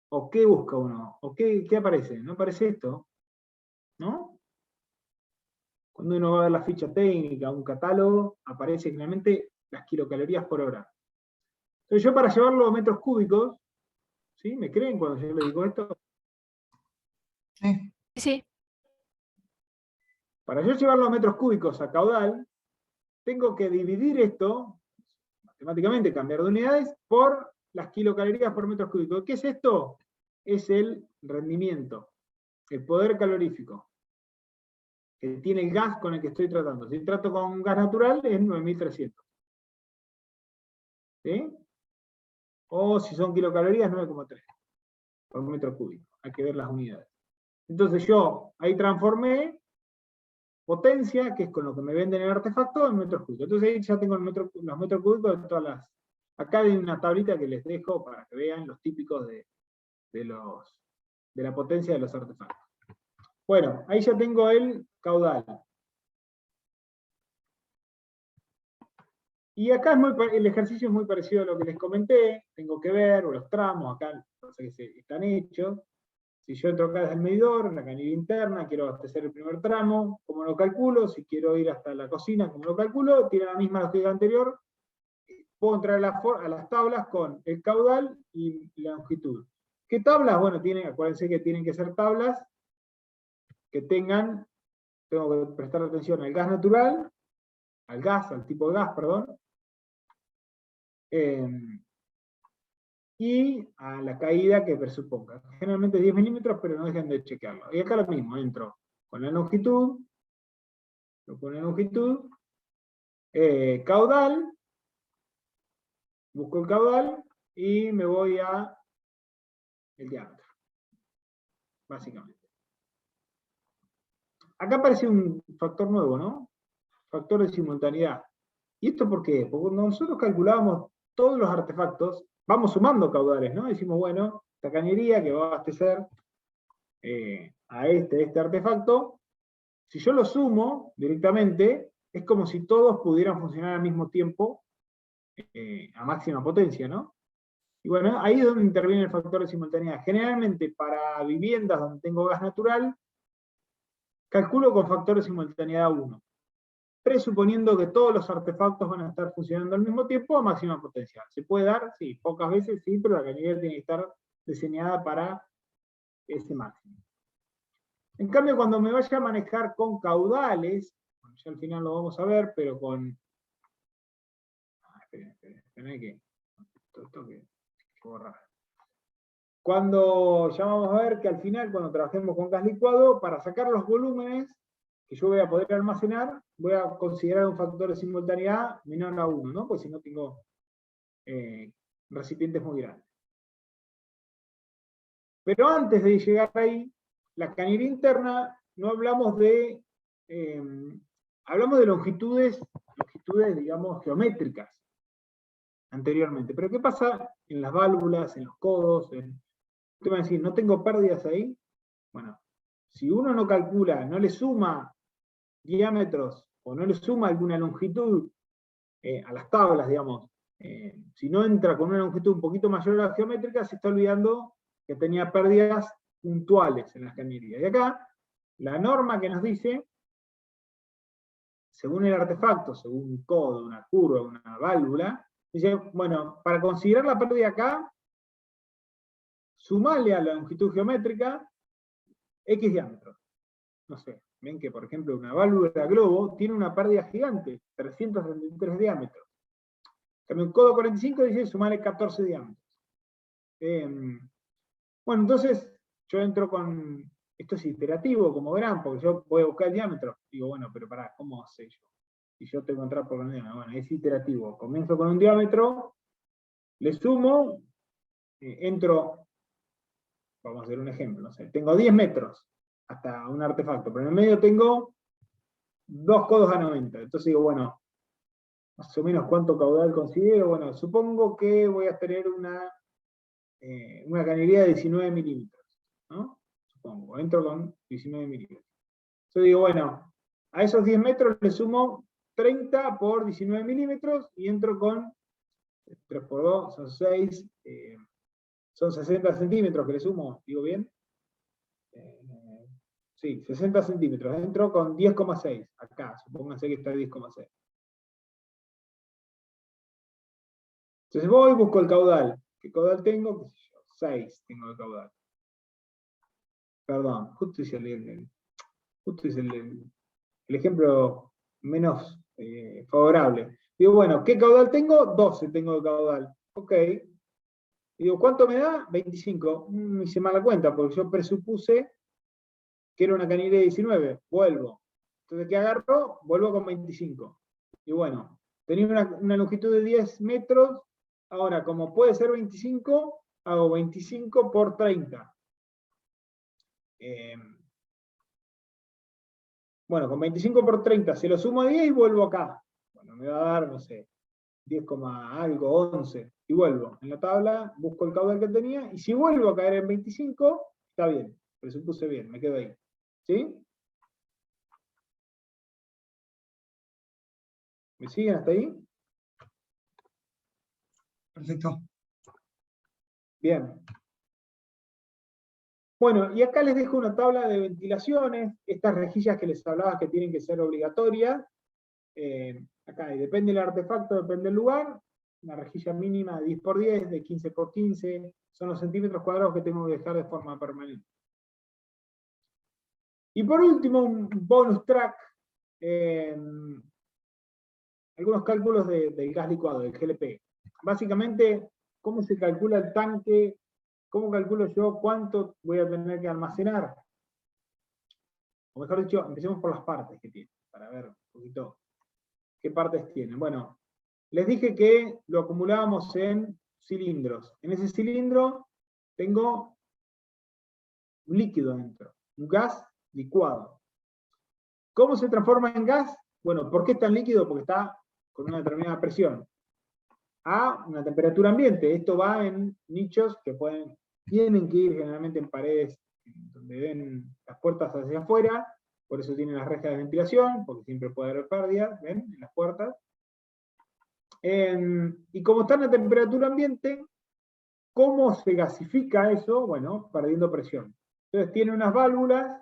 A: ¿O qué busca uno? ¿O qué aparece? ¿No aparece esto? ¿No? Cuando uno va a ver la ficha técnica, un catálogo, aparece generalmente las kilocalorías por hora. Entonces yo para llevarlo a metros cúbicos, ¿sí? ¿Me creen cuando yo le digo esto?
B: Sí.
C: Sí.
A: Para yo llevarlo a metros cúbicos a caudal, tengo que dividir esto, matemáticamente cambiar de unidades, por las kilocalorías por metro cúbico. ¿Qué es esto? Es el rendimiento, el poder calorífico que tiene el gas con el que estoy tratando. Si trato con gas natural es 9300. ¿Sí? O si son kilocalorías, 9,3 por metro cúbico. Hay que ver las unidades. Entonces yo ahí transformé potencia, que es con lo que me venden el artefacto, en metros cúbicos. Entonces ahí ya tengo los metros cúbicos de todas las... Acá hay una tablita que les dejo para que vean los típicos de la potencia de los artefactos. Bueno, ahí ya tengo el caudal. Y acá el ejercicio es muy parecido a lo que les comenté. Tengo que ver los tramos, acá están hechos. Si yo entro acá desde el medidor, en la cañería interna, quiero abastecer el primer tramo, ¿cómo lo calculo? Si quiero ir hasta la cocina, ¿cómo lo calculo? Tiene la misma lógica anterior. Puedo entrar a las tablas con el caudal y la longitud. ¿Qué tablas? Bueno, acuérdense que tienen que ser tablas que tengan tengo que prestar atención al gas natural, al tipo de gas, perdón, y a la caída que presuponga. Generalmente 10 milímetros, pero no dejen de chequearlo. Y acá lo mismo, entro con la longitud, caudal, busco el caudal y me voy a el diámetro, básicamente. Acá aparece un factor nuevo, ¿no? Factor de simultaneidad. ¿Y esto por qué? Porque cuando nosotros calculábamos todos los artefactos, vamos sumando caudales, ¿no? Decimos, bueno, esta cañería que va a abastecer a este artefacto, si yo lo sumo directamente, es como si todos pudieran funcionar al mismo tiempo a máxima potencia, ¿no? Y bueno, ahí es donde interviene el factor de simultaneidad. Generalmente para viviendas donde tengo gas natural, calculo con factor de simultaneidad 1, presuponiendo que todos los artefactos van a estar funcionando al mismo tiempo a máxima potencia. ¿Se puede dar? Sí, pocas veces sí, pero la cañería tiene que estar diseñada para ese máximo. En cambio, cuando me vaya a manejar con caudales, bueno, ya al final lo vamos a ver, pero con... esperen que... Esto que borrar. Cuando ya vamos a ver que al final, cuando trabajemos con gas licuado, para sacar los volúmenes que yo voy a poder almacenar, voy a considerar un factor de simultaneidad menor a 1, ¿no? Pues si no tengo recipientes muy grandes. Pero antes de llegar ahí, la cañería interna, no hablamos de... hablamos de longitudes, digamos, geométricas anteriormente. Pero ¿qué pasa en las válvulas, en los codos? Usted me va a decir, ¿no tengo pérdidas ahí? Bueno, si uno no calcula, no le suma diámetros, o no le suma alguna longitud a las tablas, digamos, si no entra con una longitud un poquito mayor a la geométrica, se está olvidando que tenía pérdidas puntuales en las cañerías. Y acá, la norma que nos dice, según el artefacto, según un codo, una curva, una válvula, dice, bueno, para considerar la pérdida acá, sumale a la longitud geométrica X diámetros. No sé, ven que por ejemplo una válvula globo tiene una pérdida gigante, 333 diámetros. También un codo 45 dice sumale 14 diámetros. Bueno, entonces yo entro con, esto es iterativo, como verán, porque yo voy a buscar el diámetro. Digo, bueno, pero pará, ¿cómo sé yo? Si yo tengo que entrar por el diámetro, bueno, es iterativo. Comienzo con un diámetro, le sumo, entro, vamos a hacer un ejemplo, no sé, tengo 10 metros hasta un artefacto, pero en el medio tengo 2 codos a 90. Entonces digo, bueno, más o menos cuánto caudal considero. Bueno, supongo que voy a tener una cañería de 19 milímetros, ¿no? Supongo, entro con 19 milímetros. Yo digo, bueno, a esos 10 metros le sumo 30 por 19 milímetros y entro con 3 por 2, son 6, son 60 centímetros que le sumo, ¿digo bien? Sí, 60 centímetros, entro con 10,6, acá, supónganse que está 10,6. Entonces voy y busco el caudal. ¿Qué caudal tengo? ¿Qué sé yo? 6 tengo de caudal. Perdón, justo hice el ejemplo menos favorable. Digo, bueno, ¿qué caudal tengo? 12 tengo de caudal. Ok. Y digo, ¿cuánto me da? 25. Hice mala cuenta, porque yo presupuse que era una cañería de 19. Vuelvo. Entonces, ¿qué agarro? Vuelvo con 25. Y bueno, tenía una longitud de 10 metros. Ahora, como puede ser 25, hago 25 por 30. Bueno, con 25 por 30 se lo sumo a 10 y vuelvo acá. Bueno, me va a dar, no sé, 10, algo, 11. Y vuelvo. En la tabla busco el caudal que tenía, y si vuelvo a caer en 25, está bien. Presupuse bien, me quedo ahí. ¿Sí? ¿Me siguen hasta ahí?
B: Perfecto.
A: Bien. Bueno, y acá les dejo una tabla de ventilaciones, estas rejillas que les hablaba que tienen que ser obligatorias. Acá, y depende del artefacto, depende del lugar. Una rejilla mínima de 10 por 10, de 15 por 15, son los centímetros cuadrados que tengo que dejar de forma permanente. Y por último, un bonus track, algunos cálculos del gas licuado, del GLP. Básicamente, cómo se calcula el tanque, cómo calculo yo cuánto voy a tener que almacenar. O mejor dicho, empecemos por las partes que tiene, para ver un poquito qué partes tienen. Bueno, les dije que lo acumulábamos en cilindros. En ese cilindro tengo un líquido dentro, un gas licuado. ¿Cómo se transforma en gas? Bueno, ¿por qué es tan líquido? Porque está con una determinada presión a una temperatura ambiente. Esto va en nichos que tienen que ir generalmente en paredes donde ven las puertas hacia afuera, por eso tienen las rejas de ventilación, porque siempre puede haber pérdidas, ¿ven? En las puertas. Y como están a temperatura ambiente, ¿cómo se gasifica eso? Bueno, perdiendo presión. Entonces tiene unas válvulas,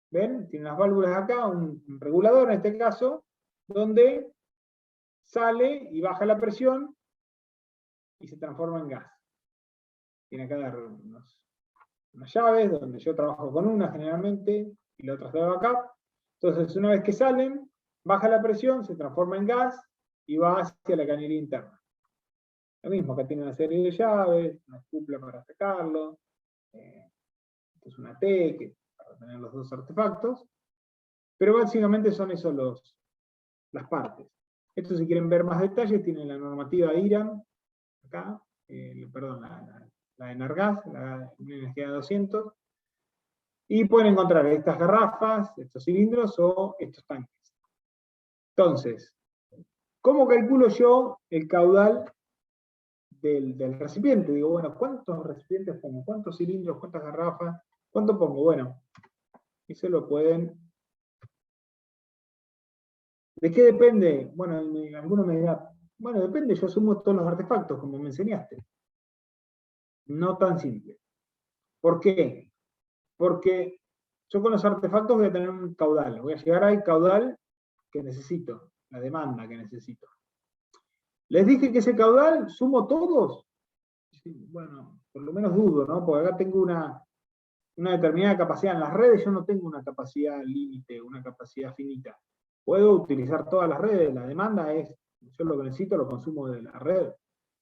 A: ¿ven? Tiene unas válvulas acá, un regulador en este caso, donde sale y baja la presión y se transforma en gas. Tiene acá unas llaves, donde yo trabajo con una generalmente, y la otra está acá. Entonces, una vez que salen, baja la presión, se transforma en gas, y va hacia la cañería interna. Lo mismo, acá tiene una serie de llaves, una cupla para sacarlo, esto es una T, para tener los dos artefactos, pero básicamente son esos las partes. Esto, si quieren ver más detalles, tienen la normativa IRAM, acá, perdón, la de Enargas, la NG 200, y pueden encontrar estas garrafas, estos cilindros o estos tanques. Entonces, ¿cómo calculo yo el caudal del recipiente? Digo, bueno, ¿cuántos recipientes pongo? ¿Cuántos cilindros? ¿Cuántas garrafas? ¿Cuánto pongo? Bueno, eso lo pueden... ¿De qué depende? Bueno, alguno me dirá, bueno, depende, yo sumo todos los artefactos, como me enseñaste. No tan simple. ¿Por qué? Porque yo con los artefactos voy a tener un caudal, voy a llegar al caudal que necesito, la demanda que necesito. Les dije que ese caudal, ¿sumo todos? Bueno, por lo menos dudo, ¿no? Porque acá tengo una determinada capacidad. En las redes yo no tengo una capacidad límite, una capacidad finita. Puedo utilizar todas las redes, la demanda es, yo lo que necesito lo consumo de la red.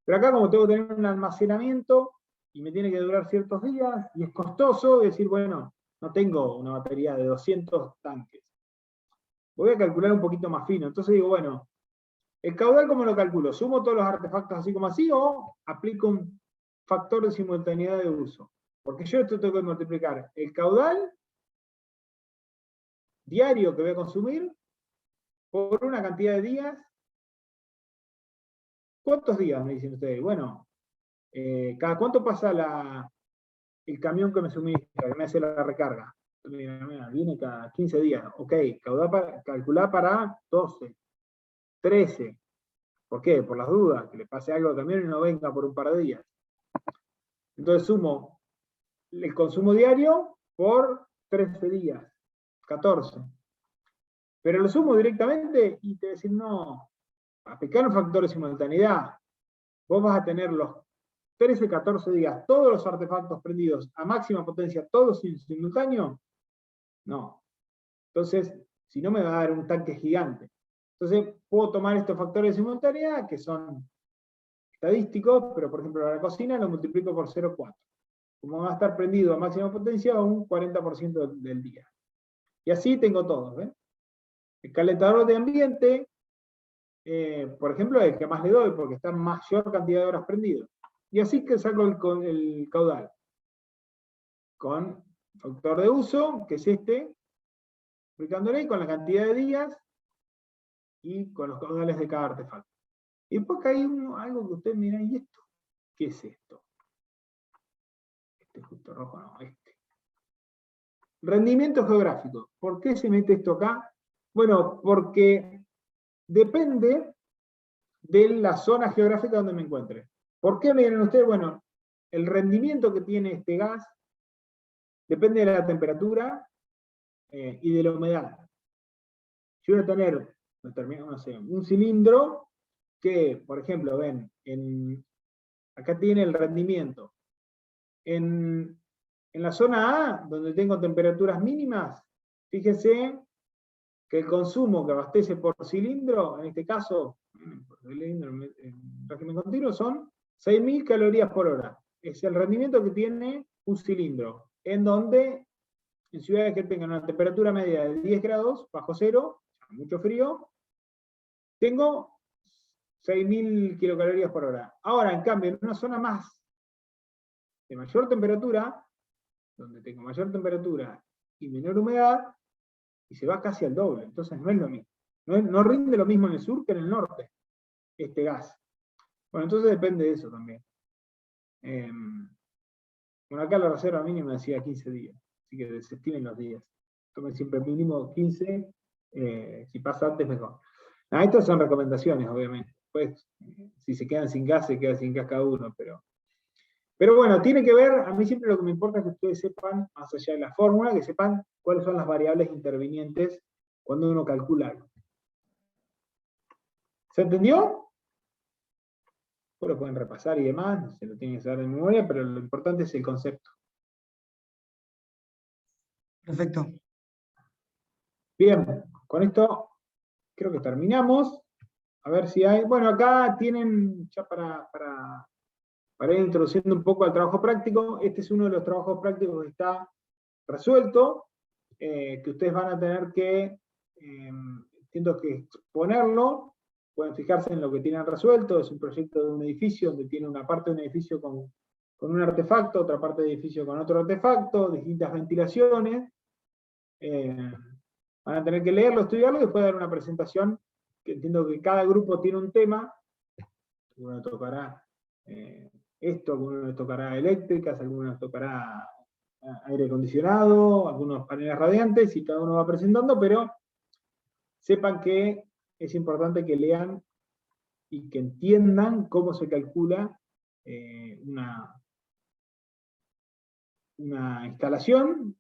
A: Pero acá como tengo que tener un almacenamiento y me tiene que durar ciertos días y es costoso, decir, bueno, no tengo una batería de 200 tanques. Voy a calcular un poquito más fino. Entonces digo, bueno, ¿el caudal cómo lo calculo? ¿Sumo todos los artefactos así como así o aplico un factor de simultaneidad de uso? Porque yo esto tengo que multiplicar el caudal diario que voy a consumir por una cantidad de días. ¿Cuántos días me dicen ustedes? Bueno, ¿cada cuánto pasa el camión que me suministra, que me hace la recarga? Mira, viene cada 15 días. Ok, calcular para 12, 13. ¿Por qué? Por las dudas, que le pase algo al camión y no venga por un par de días. Entonces sumo el consumo diario por 13 días, 14. Pero lo sumo directamente y te voy a decir, no, aplicar un factor de simultaneidad, vos vas a tener los 13, 14 días, todos los artefactos prendidos a máxima potencia, todos en simultáneo, no. Entonces, si no me va a dar un tanque gigante. Entonces, puedo tomar estos factores de simultaneidad, que son estadísticos, pero por ejemplo, la cocina lo multiplico por 0,4. Como va a estar prendido a máxima potencia, un 40% del día. Y así tengo todos, ¿ven? El calentador de ambiente, por ejemplo, es el que más le doy, porque está en mayor cantidad de horas prendido. Y así que saco el caudal. Con factor de uso, que es este, aplicándole con la cantidad de días y con los caudales de cada artefacto. Y después acá hay algo que ustedes miran, ¿y esto? ¿Qué es esto? Este justo rojo, no, este. Rendimiento geográfico. ¿Por qué se mete esto acá? Bueno, porque depende de la zona geográfica donde me encuentre. ¿Por qué? Miren ustedes, bueno, el rendimiento que tiene este gas depende de la temperatura y de la humedad. Yo voy a tener, no sé, un cilindro que, por ejemplo, ven, acá tiene el rendimiento. En la zona A, donde tengo temperaturas mínimas, fíjense que el consumo que abastece por cilindro, en este caso, por cilindro en régimen continuo, son 6.000 calorías por hora. Es el rendimiento que tiene un cilindro, en donde en ciudades que tengan una temperatura media de 10 grados, bajo cero, mucho frío, tengo 6.000 kilocalorías por hora. Ahora, en cambio, en una zona más de mayor temperatura, donde tengo mayor temperatura y menor humedad, y se va casi al doble. Entonces no es lo mismo. No rinde lo mismo en el sur que en el norte, este gas. Bueno, entonces depende de eso también. Bueno, acá la reserva mínima decía 15 días, así que desestimen los días. Tomen siempre mínimo 15, si pasa antes mejor. Estas son recomendaciones, obviamente. Pues, si se quedan sin gas, se queda sin gas cada uno, pero bueno, tiene que ver, a mí siempre lo que me importa es que ustedes sepan, más allá de la fórmula, que sepan cuáles son las variables intervinientes cuando uno calcula algo. ¿Se entendió? Pues lo pueden repasar y demás, se lo tienen que saber de memoria, pero lo importante es el concepto.
B: Perfecto.
A: Bien, con esto creo que terminamos. A ver si hay, bueno, acá tienen ya para ir introduciendo un poco al trabajo práctico. Este es uno de los trabajos prácticos que está resuelto, que ustedes van a tener que, entiendo que exponerlo. Pueden fijarse en lo que tienen resuelto. Es un proyecto de un edificio donde tiene una parte de un edificio con un artefacto, otra parte del edificio con otro artefacto, distintas ventilaciones. Van a tener que leerlo, estudiarlo y después dar una presentación, que entiendo que cada grupo tiene un tema. Uno tocará esto, algunos les tocará eléctricas, algunos les tocará aire acondicionado, algunos paneles radiantes, y cada uno va presentando, pero sepan que es importante que lean y que entiendan cómo se calcula una instalación.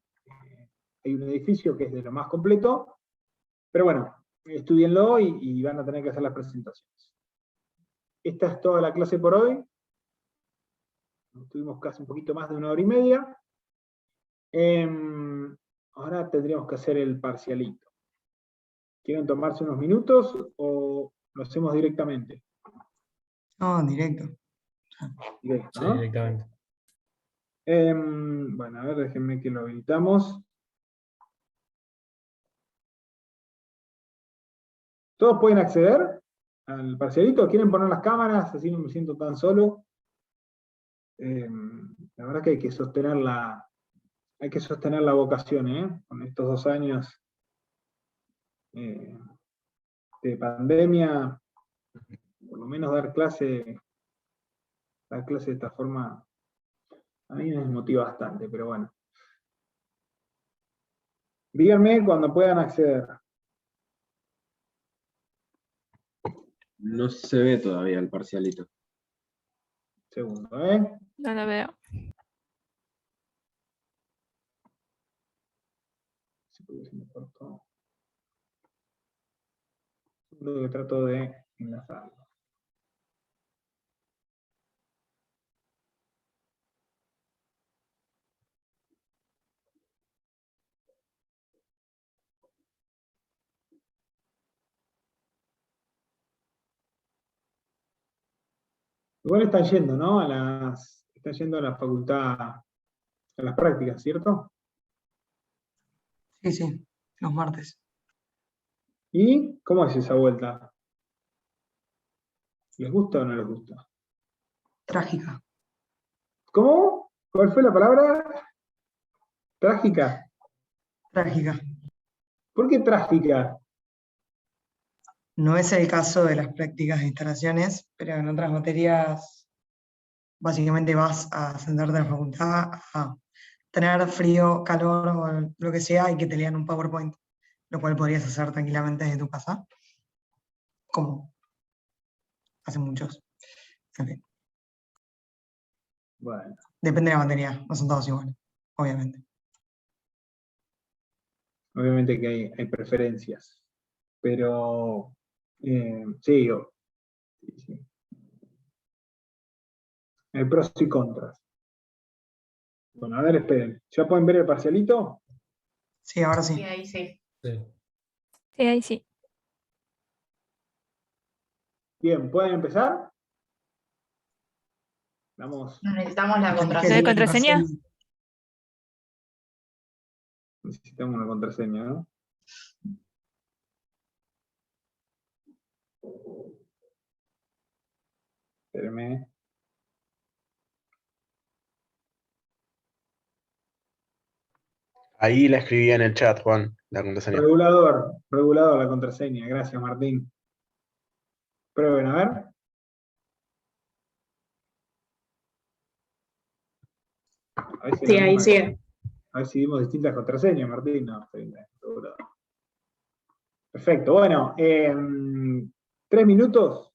A: Hay un edificio que es de lo más completo, pero bueno, estudienlo y van a tener que hacer las presentaciones. Esta es toda la clase por hoy. Tuvimos casi un poquito más de 1 hora y media. Ahora tendríamos que hacer el parcialito. ¿Quieren tomarse unos minutos o lo hacemos directamente?
B: No, directo.
A: Directo,
H: Sí,
A: ¿no?
H: directamente.
A: Bueno, a ver, déjenme que lo habilitamos. ¿Todos pueden acceder al parcialito? ¿Quieren poner las cámaras? Así no me siento tan solo. La verdad que hay que sostener la vocación, con estos 2 años de pandemia. Por lo menos dar clase de esta forma a mí me desmotiva bastante, pero bueno. Díganme cuando puedan acceder.
I: No se ve todavía el parcialito.
A: Segundo,
C: No lo veo.
A: Se me cortó. Segundo que trato de enlazarlo. Igual están yendo, ¿no? Están yendo a la facultad, a las prácticas, ¿cierto?
B: Sí, sí, los martes.
A: ¿Y cómo es esa vuelta? ¿Les gusta o no les gusta?
B: Trágica.
A: ¿Cómo? ¿Cuál fue la palabra? Trágica.
B: Trágica.
A: ¿Por qué trágica?
B: No es el caso de las prácticas de instalaciones, pero en otras materias básicamente vas a sentarte en la facultad a tener frío, calor o lo que sea y que te lean un PowerPoint, lo cual podrías hacer tranquilamente desde tu casa, como hacen muchos. En fin,
A: Bueno,
B: depende de la materia, no son todos iguales, obviamente.
A: obviamente que hay preferencias, pero sí, sí. Hay pros y contras. Bueno, a ver, esperen. ¿Ya pueden ver el parcialito?
B: Sí, ahora
D: Sí,
B: sí.
D: ahí sí.
G: Sí.
C: Sí, ahí sí.
A: Bien, ¿pueden empezar? Vamos,
D: Necesitamos la
B: Dije
D: contraseña.
C: ¿La contraseña?
A: necesitamos una contraseña, ¿no? Espérenme.
H: Ahí la escribí en el chat, Juan, la contraseña.
A: Regulador la contraseña. Gracias, Martín. Prueben, a ver. A ver si es
D: Sí,
A: la
D: ahí
A: misma
D: sí.
A: a ver si dimos distintas contraseñas, Martín. No, está bien, regulador. Perfecto, bueno, 3 minutos